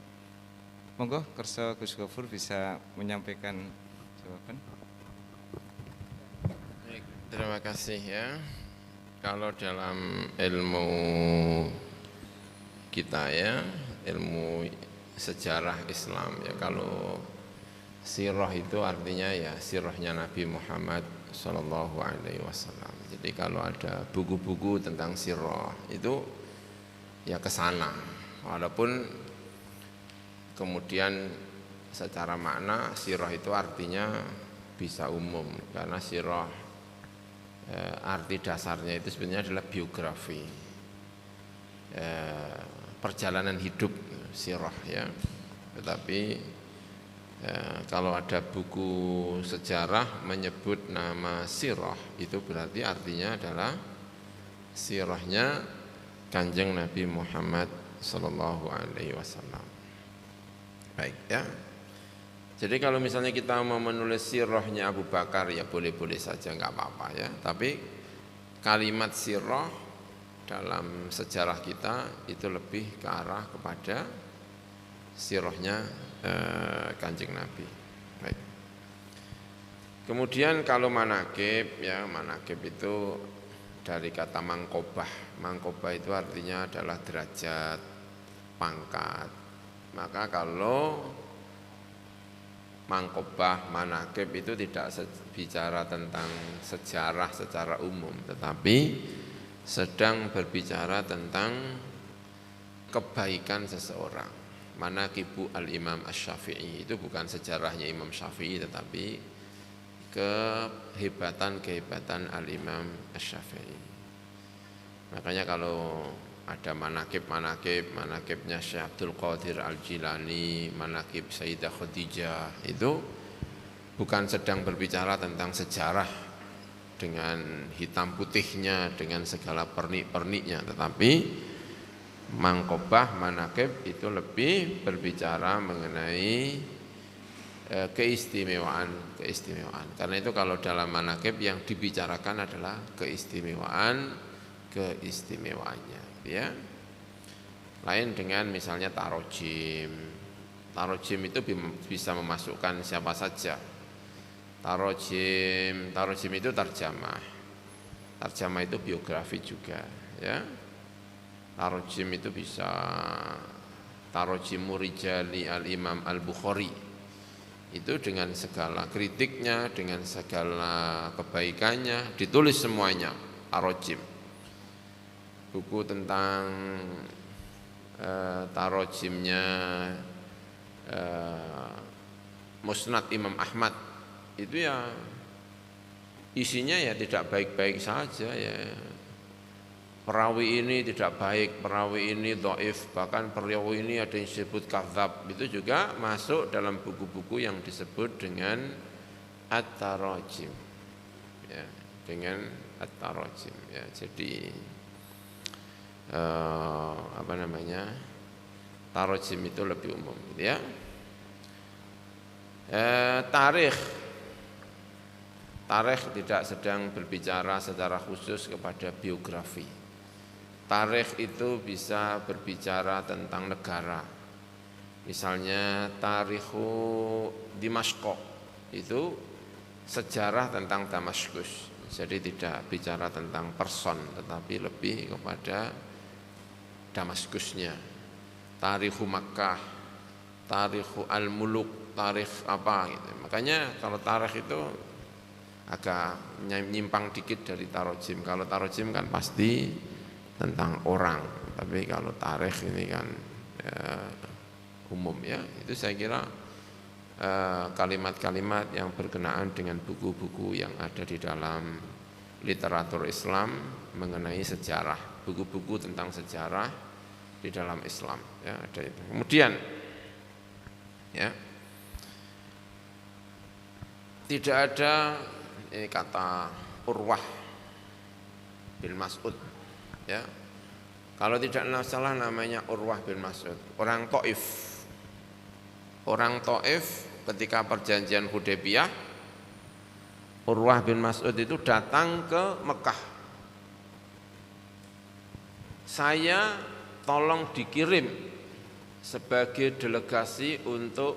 Monggo kersa Gus Gofur bisa menyampaikan jawaban. Baik, terima kasih ya. Kalau dalam ilmu kita ya, ilmu sejarah Islam ya, kalau sirah itu artinya ya sirahnya Nabi Muhammad Sallallahu Alaihi Wasallam. Jadi kalau ada buku-buku tentang sirah itu ya ke sana, walaupun kemudian secara makna sirah itu artinya bisa umum, karena sirah arti dasarnya itu sebenarnya adalah biografi, perjalanan hidup sirah ya. Tetapi kalau ada buku sejarah menyebut nama sirah, itu berarti artinya adalah sirahnya Kanjeng Nabi Muhammad Sallallahu Alaihi Wasallam. Baik ya. Jadi kalau misalnya kita mau menulis sirahnya Abu Bakar ya boleh-boleh saja, nggak apa-apa ya. Tapi kalimat sirah dalam sejarah kita itu lebih ke arah kepada sirahnya Kanjeng Nabi. Baik. Kemudian kalau manakib ya, manakib itu dari kata mangkobah. Mangkobah itu artinya adalah derajat, pangkat. Maka kalau mangkobah, manakib itu tidak bicara tentang sejarah secara umum, tetapi sedang berbicara tentang kebaikan seseorang. Manaqibu al-Imam Asy-Syafi'i itu bukan sejarahnya Imam Syafi'i, tetapi kehebatan al-Imam Asy-Syafi'i. Makanya kalau ada manakibnya Syekh Abdul Qadir Al-Jilani, manakib Sayyidah Khadijah, itu bukan sedang berbicara tentang sejarah dengan hitam putihnya, dengan segala pernik-perniknya, tetapi mangkobah, manakib itu lebih berbicara mengenai keistimewaan. Karena itu kalau dalam manakib yang dibicarakan adalah keistimewaannya ya. Lain dengan misalnya tarojim. Tarojim itu bisa memasukkan siapa saja. Tarojim itu tarjamah. Tarjamah itu biografi juga ya. Tarojim itu bisa tarojim rijali al-Imam Al-Bukhari. Itu dengan segala kritiknya, dengan segala kebaikannya, ditulis semuanya tarojim. Buku tentang tarojimnya Musnad Imam Ahmad itu ya isinya ya tidak baik-baik saja ya. Perawi ini tidak baik, perawi ini dhaif, bahkan perawi ini ada yang disebut kadzab. Itu juga masuk dalam buku-buku yang disebut dengan at-tarajim ya, dengan at-tarajim ya. Jadi tarojim itu lebih umum ya. Tarikh tidak sedang berbicara secara khusus kepada biografi. Tarikh itu bisa berbicara tentang negara. Misalnya Tarikhu Dimashq itu sejarah tentang Damaskus. Jadi tidak bicara tentang person, tetapi lebih kepada Damaskusnya. Tarikhu Makkah, Tarikhu Al-Muluk, tarikh apa gitu. Makanya kalau tarikh itu agak nyimpang dikit dari tarojim. Kalau tarojim kan pasti tentang orang, tapi kalau tarikh ini kan umum ya. Itu saya kira kalimat-kalimat yang berkenaan dengan buku-buku yang ada di dalam literatur Islam mengenai sejarah, buku-buku tentang sejarah di dalam Islam ya, ada itu. Kemudian ya. Tidak ada, ini kata Urwah bin Mas'ud, ya. Kalau tidak salah namanya Urwah bin Mas'ud, orang Taif. Orang Taif ketika perjanjian Hudaybiyah, Urwah bin Mas'ud itu datang ke Mekah. Saya tolong dikirim sebagai delegasi untuk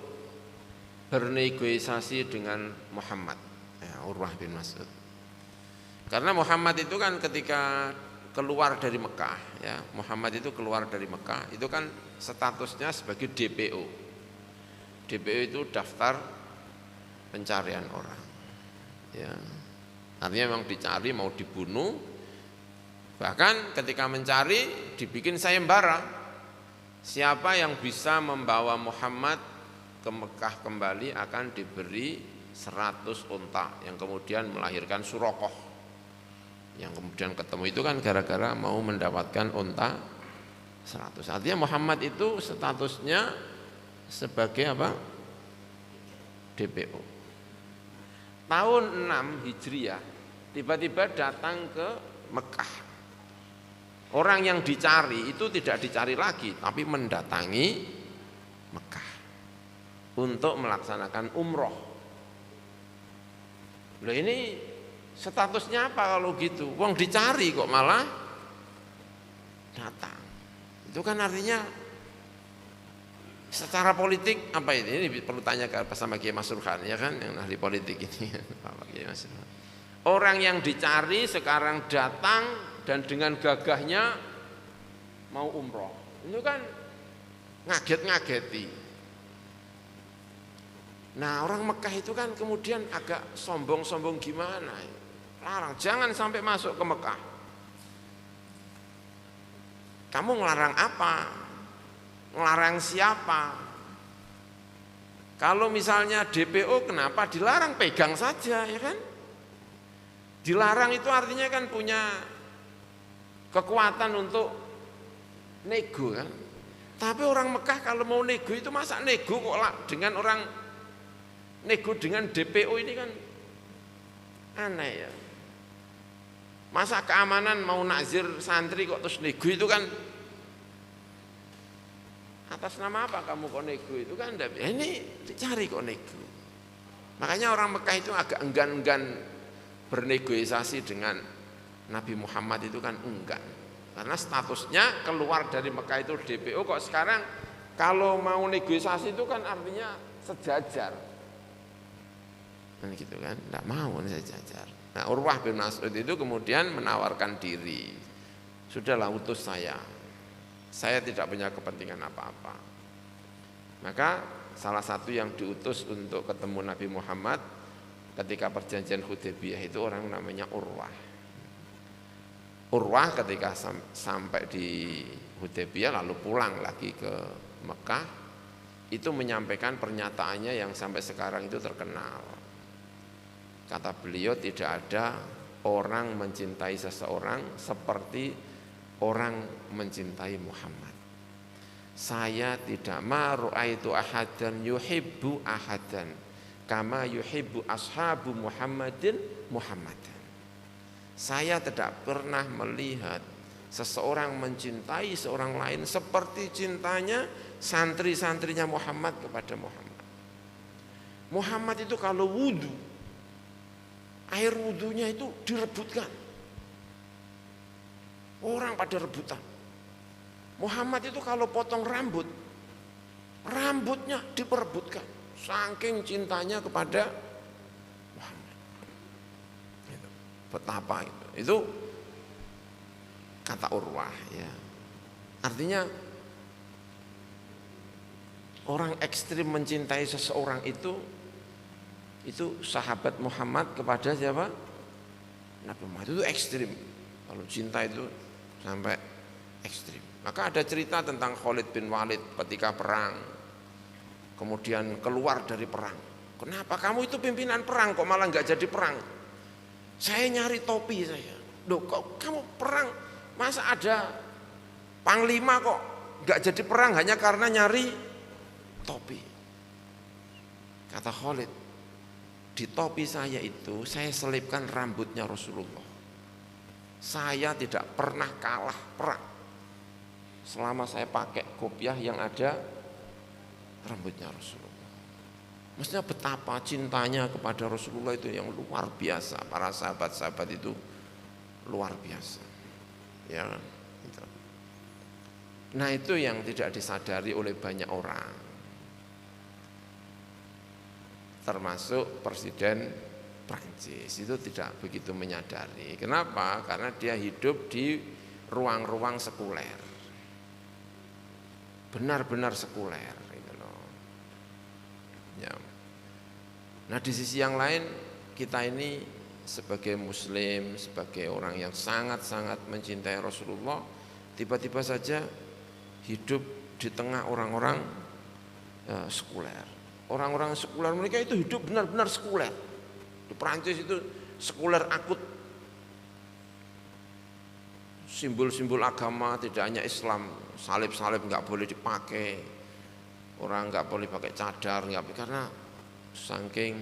bernegosiasi dengan Muhammad, ya, Urwah bin Mas'ud. Karena Muhammad itu kan ketika keluar dari Mekah, ya, Muhammad itu keluar dari Mekah, itu kan statusnya sebagai DPO. DPO itu daftar pencarian orang, ya. Artinya memang dicari, mau dibunuh. Bahkan ketika mencari dibikin sayembara, siapa yang bisa membawa Muhammad ke Mekah kembali akan diberi 100 unta yang kemudian melahirkan Surokoh. Yang kemudian ketemu itu kan gara-gara mau mendapatkan unta 100. Artinya Muhammad itu statusnya sebagai apa? DPO. Tahun 6 Hijriah tiba-tiba datang ke Mekah. Orang yang dicari itu tidak dicari lagi, tapi mendatangi Mekah untuk melaksanakan umroh. Loh, ini statusnya apa kalau gitu? Wong dicari kok malah datang. Itu kan artinya secara politik apa ini? Ini perlu tanya ke sama Kiai Masrur Khan, ya kan, yang ahli politik ini. Pak Kiai Masrur Khan. Orang yang dicari sekarang datang dan dengan gagahnya mau umroh. Itu kan ngaget-ngageti. Nah, orang Mekah itu kan kemudian agak sombong-sombong gimana, larang, jangan sampai masuk ke Mekah. Kamu ngelarang apa? Ngelarang siapa? Kalau misalnya DPO, kenapa dilarang? Pegang saja, ya kan? Dilarang itu artinya kan punya kekuatan untuk nego kan. Tapi orang Mekah kalau mau nego itu masa nego kok dengan orang nego dengan DPO ini kan aneh ya. Masa keamanan mau nakzir santri kok terus nego itu kan atas nama apa kamu kok nego itu kan enggak, ini dicari kok nego. Makanya orang Mekah itu agak enggan-enggan bernegosiasi dengan Nabi Muhammad itu kan enggan. Karena statusnya keluar dari Mekah itu DPO, kok sekarang kalau mau negosiasi itu kan artinya sejajar. Kan gitu kan, enggak mau sejajar. Nah, Urwah bin Mas'ud itu kemudian menawarkan diri. Sudahlah, utus saya tidak punya kepentingan apa-apa. Maka salah satu yang diutus untuk ketemu Nabi Muhammad ketika perjanjian Hudaybiyah itu orang namanya Urwah. Urwah ketika sampai di Hudaybiyah lalu pulang lagi ke Mekah, itu menyampaikan pernyataannya yang sampai sekarang itu terkenal. Kata beliau, tidak ada orang mencintai seseorang seperti orang mencintai Muhammad. Saya tidak ma'ru'aitu ahadan yuhibbu ahadan kama yuhibbu ashabu Muhammadin Muhammadan. Saya tidak pernah melihat seseorang mencintai seorang lain seperti cintanya santri-santrinya Muhammad kepada Muhammad. Muhammad itu kalau wudu, air wudunya itu direbutkan. Orang pada rebutan. Muhammad itu kalau potong rambut, rambutnya diperebutkan. Saking cintanya kepada Muhammad. Betapa itu. Itu kata Urwah ya. Artinya orang ekstrim mencintai seseorang itu sahabat Muhammad kepada siapa? Nabi Muhammad itu ekstrim. Kalau cinta itu sampai ekstrim. Maka ada cerita tentang Khalid bin Walid ketika perang, kemudian keluar dari perang. Kenapa kamu itu pimpinan perang kok malah nggak jadi perang? Saya nyari topi saya. Loh, kok kamu perang? Masa ada panglima kok nggak jadi perang hanya karena nyari topi? Kata Khalid, di topi saya itu saya selipkan rambutnya Rasulullah. Saya tidak pernah kalah perang selama saya pakai kopiah yang ada rambutnya Rasulullah. Maksudnya betapa cintanya kepada Rasulullah itu yang luar biasa. Para sahabat-sahabat itu luar biasa. Ya, gitu. Nah itu yang tidak disadari oleh banyak orang, termasuk Presiden Prancis itu tidak begitu menyadari. Kenapa? Karena dia hidup di ruang-ruang sekuler, benar-benar sekuler gitu loh. Ya. Nah di sisi yang lain kita ini sebagai Muslim, sebagai orang yang sangat-sangat mencintai Rasulullah, tiba-tiba saja hidup di tengah orang-orang sekuler. Orang-orang sekuler mereka itu hidup benar-benar sekuler. Di Prancis itu sekuler akut. Simbol-simbol agama tidak hanya Islam, salib-salib nggak boleh dipakai, orang nggak boleh pakai cadar, nggak, karena saking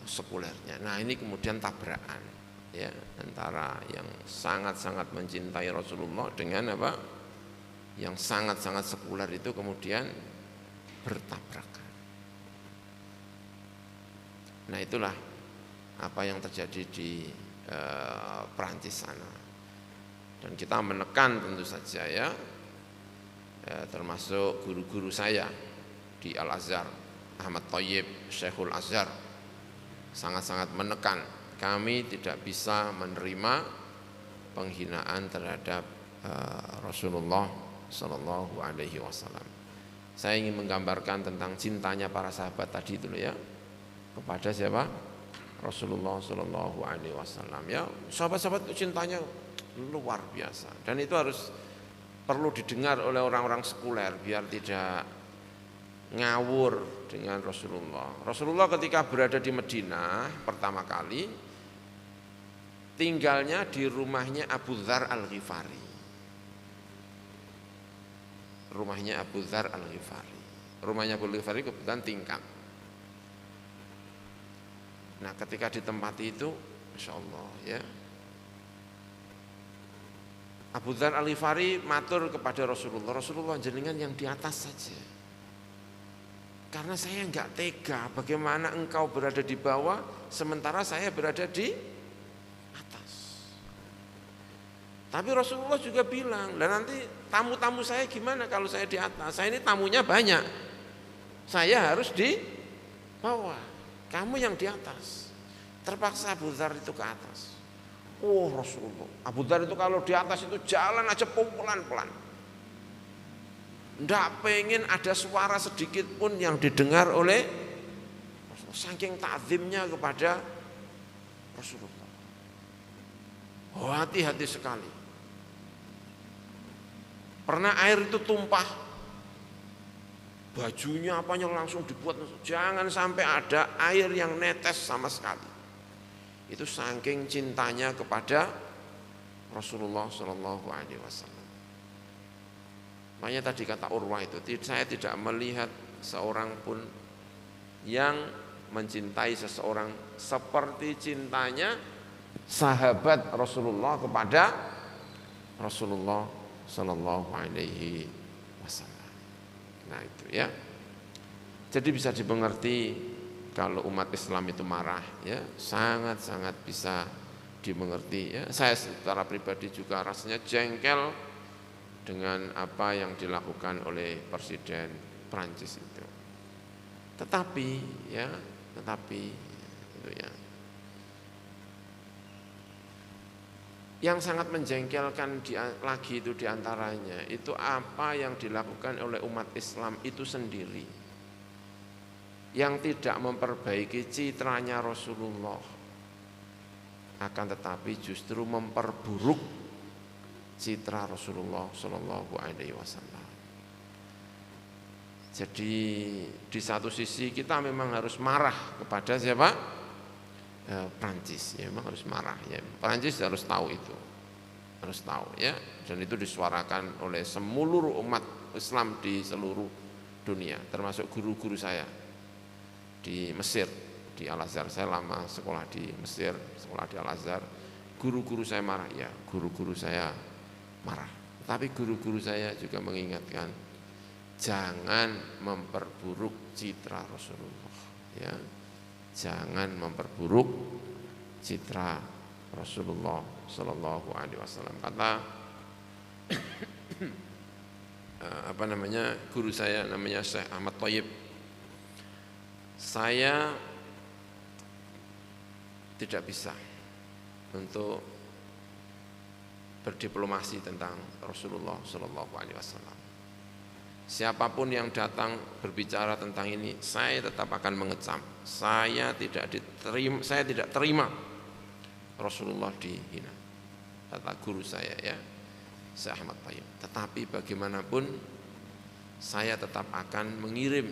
sekulernya. Nah ini kemudian tabrakan ya antara yang sangat-sangat mencintai Rasulullah dengan apa yang sangat-sangat sekuler itu kemudian bertabrakan. Nah itulah apa yang terjadi di Prancis sana. Dan kita menekan tentu saja ya, termasuk guru-guru saya di Al-Azhar, Ahmad Thayyib, Syekhul Azhar, sangat-sangat menekan kami tidak bisa menerima penghinaan terhadap Rasulullah Sallallahu Alaihi Wasallam. Saya ingin menggambarkan tentang cintanya para sahabat tadi itu ya kepada siapa? Rasulullah Sallallahu Alaihi Wasallam. Ya, sahabat-sahabat itu cintanya luar biasa, dan itu harus perlu didengar oleh orang-orang sekuler biar tidak ngawur dengan Rasulullah. Rasulullah ketika berada di Madinah pertama kali tinggalnya di rumahnya Abu Dzar Al-Ghifari. Rumahnya Abu Dzar Al-Ghifari. Rumahnya Abu Ghifari kebetulan tingkat. Nah ketika ditempati itu, Masya Allah ya, Abu Dzar Al-Ghifari matur kepada Rasulullah, Rasulullah jenengan yang di atas saja, karena saya enggak tega bagaimana engkau berada di bawah sementara saya berada di atas. Tapi Rasulullah juga bilang, dan nanti tamu-tamu saya gimana kalau saya di atas? Saya ini tamunya banyak, saya harus di bawah, kamu yang di atas. Terpaksa Abu Dzar itu ke atas. Oh Rasulullah, Abu Dzar itu kalau di atas itu jalan aja pelan-pelan, nggak pengen ada suara sedikit pun yang didengar oleh Rasulullah, saking ta'zimnya kepada Rasulullah. Oh hati-hati sekali. Pernah air itu tumpah, bajunya apanya langsung dibuat, jangan sampai ada air yang netes sama sekali. Itu saking cintanya kepada Rasulullah Shallallahu Alaihi Wasallam. Makanya tadi kata Urwah itu, saya tidak melihat seorang pun yang mencintai seseorang seperti cintanya sahabat Rasulullah kepada Rasulullah Shallallahu Alaihi Wasallam. Nah itu ya. Jadi bisa dimengerti kalau umat Islam itu marah ya, sangat-sangat bisa dimengerti ya. Saya secara pribadi juga rasanya jengkel dengan apa yang dilakukan oleh Presiden Prancis itu. Tetapi itu ya. Yang sangat menjengkelkan lagi itu diantaranya itu apa yang dilakukan oleh umat Islam itu sendiri, yang tidak memperbaiki citranya Rasulullah, akan tetapi justru memperburuk citra Rasulullah Shallallahu Alaihi Wasallam. Jadi di satu sisi kita memang harus marah kepada siapa? Prancis, ya memang harus marah ya. Prancis harus tahu itu, harus tahu ya, dan itu disuarakan oleh seluruh umat Islam di seluruh dunia, termasuk guru-guru saya di Mesir, di Al-Azhar. Saya lama sekolah di Mesir, sekolah di Al-Azhar. Guru-guru saya marah, ya guru-guru saya marah. Tapi guru-guru saya juga mengingatkan, jangan memperburuk citra Rasulullah, ya. Jangan memperburuk citra Rasulullah Sallallahu Alaihi Wasallam. Kata guru saya namanya Syekh Ahmad Thayyib, saya tidak bisa untuk berdiplomasi tentang Rasulullah Sallallahu Alaihi Wasallam. Siapapun yang datang berbicara tentang ini, saya tetap akan mengecam. Saya tidak terima Rasulullah dihina. Kata guru saya, ya, Syekh Ahmad Thayyib. Tetapi bagaimanapun saya tetap akan mengirim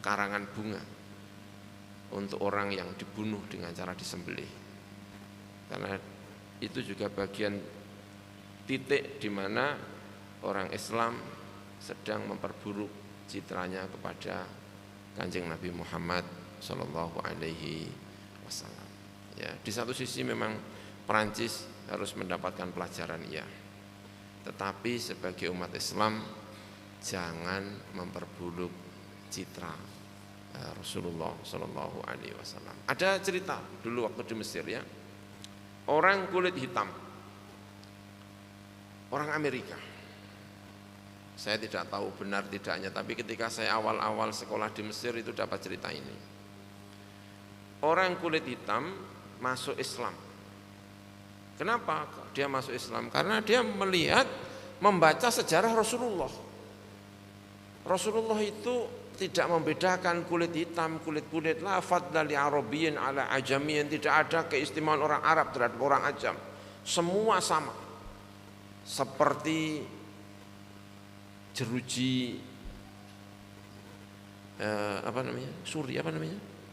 karangan bunga untuk orang yang dibunuh dengan cara disembelih. Karena itu juga bagian titik di mana orang Islam sedang memperburuk citranya kepada Kanjeng Nabi Muhammad Sallallahu Alaihi Wasallam. Ya, di satu sisi memang Perancis harus mendapatkan pelajaran, ya. Tetapi sebagai umat Islam jangan memperburuk citra Rasulullah Sallallahu Alaihi Wasallam. Ada cerita dulu waktu di Mesir, ya, orang kulit hitam, orang Amerika. Saya tidak tahu benar tidaknya, tapi ketika saya awal-awal sekolah di Mesir itu dapat cerita ini. Orang kulit hitam masuk Islam. Kenapa dia masuk Islam? Karena dia melihat, membaca sejarah Rasulullah. Rasulullah itu tidak membedakan kulit hitam, kulit putih. La fadla li arabiyyin ala ajamiyyin. Tidak ada keistimewaan orang Arab terhadap orang Ajam. Semua sama. Seperti jeruji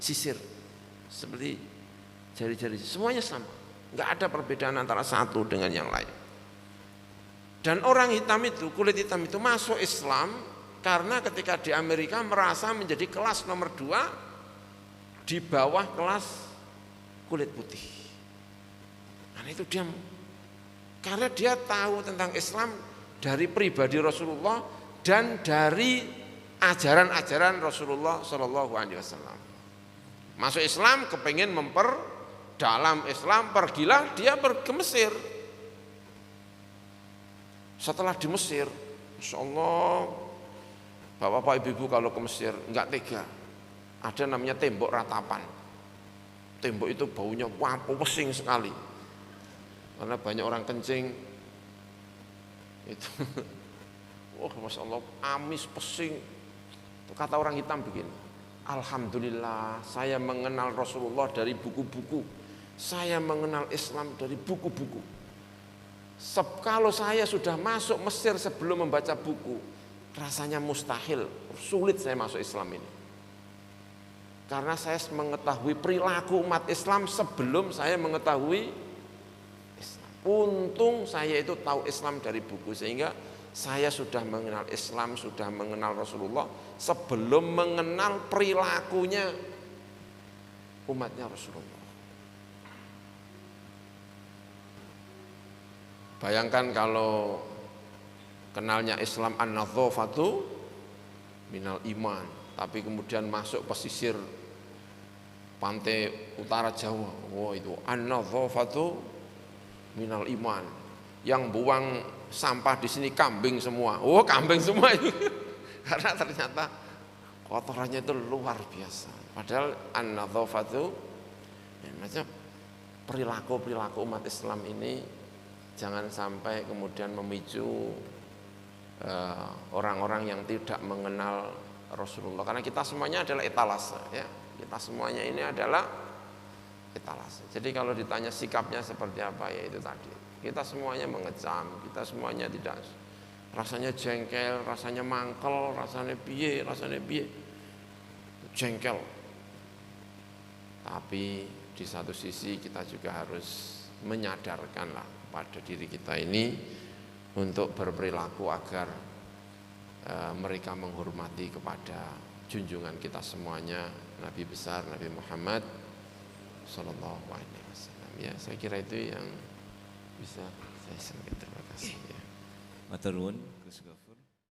sisir, seperti jari-jari, semuanya sama, nggak ada perbedaan antara satu dengan yang lain. Dan orang hitam itu, kulit hitam itu masuk Islam karena ketika di Amerika merasa menjadi kelas nomor 2 di bawah kelas kulit putih. Karena itu karena dia tahu tentang Islam dari pribadi Rasulullah dan dari ajaran-ajaran Rasulullah Shallallahu Alaihi Wasallam. Masuk Islam, kepengen memperdalam Islam, pergilah dia ke Mesir. Setelah di Mesir, Insya Allah, bapak-bapak ibu-ibu kalau ke Mesir nggak tega. Ada namanya tembok ratapan. Tembok itu baunya pesing sekali, karena banyak orang kencing. Itu, Masya Allah, amis, pesing. Kata orang hitam begini, alhamdulillah saya mengenal Rasulullah dari buku-buku, saya mengenal Islam dari buku-buku. Kalau saya sudah masuk Mesir sebelum membaca buku, rasanya mustahil, sulit saya masuk Islam ini. Karena saya mengetahui perilaku umat Islam sebelum saya mengetahui. Untung saya itu tahu Islam dari buku, sehingga saya sudah mengenal Islam, sudah mengenal Rasulullah sebelum mengenal perilakunya umatnya Rasulullah. Bayangkan kalau kenalnya Islam an-nadhafatu minal iman, tapi kemudian masuk pesisir pantai utara Jawa, itu an-nadhafatu minal iman, yang buang sampah di sini kambing semua. Kambing semua itu. Karena ternyata kotorannya itu luar biasa. Padahal an-nadhafatu, macam perilaku umat Islam ini jangan sampai kemudian memicu orang-orang yang tidak mengenal Rasulullah. Karena kita semuanya adalah etalase, ya. Kita semuanya ini adalah etalase. Jadi kalau ditanya sikapnya seperti apa, ya itu tadi. Kita semuanya mengecam, kita semuanya tidak, rasanya jengkel, rasanya mangkel, rasanya piye, jengkel. Tapi di satu sisi kita juga harus menyadarkanlah pada diri kita ini untuk berperilaku agar mereka menghormati kepada junjungan kita semuanya, Nabi besar Nabi Muhammad Sallallahu Alaihi Wasallam. Ya, saya kira itu yang bisa saya sampaikan. Terima kasih. Ya. Matur nuwun Gus Gofur.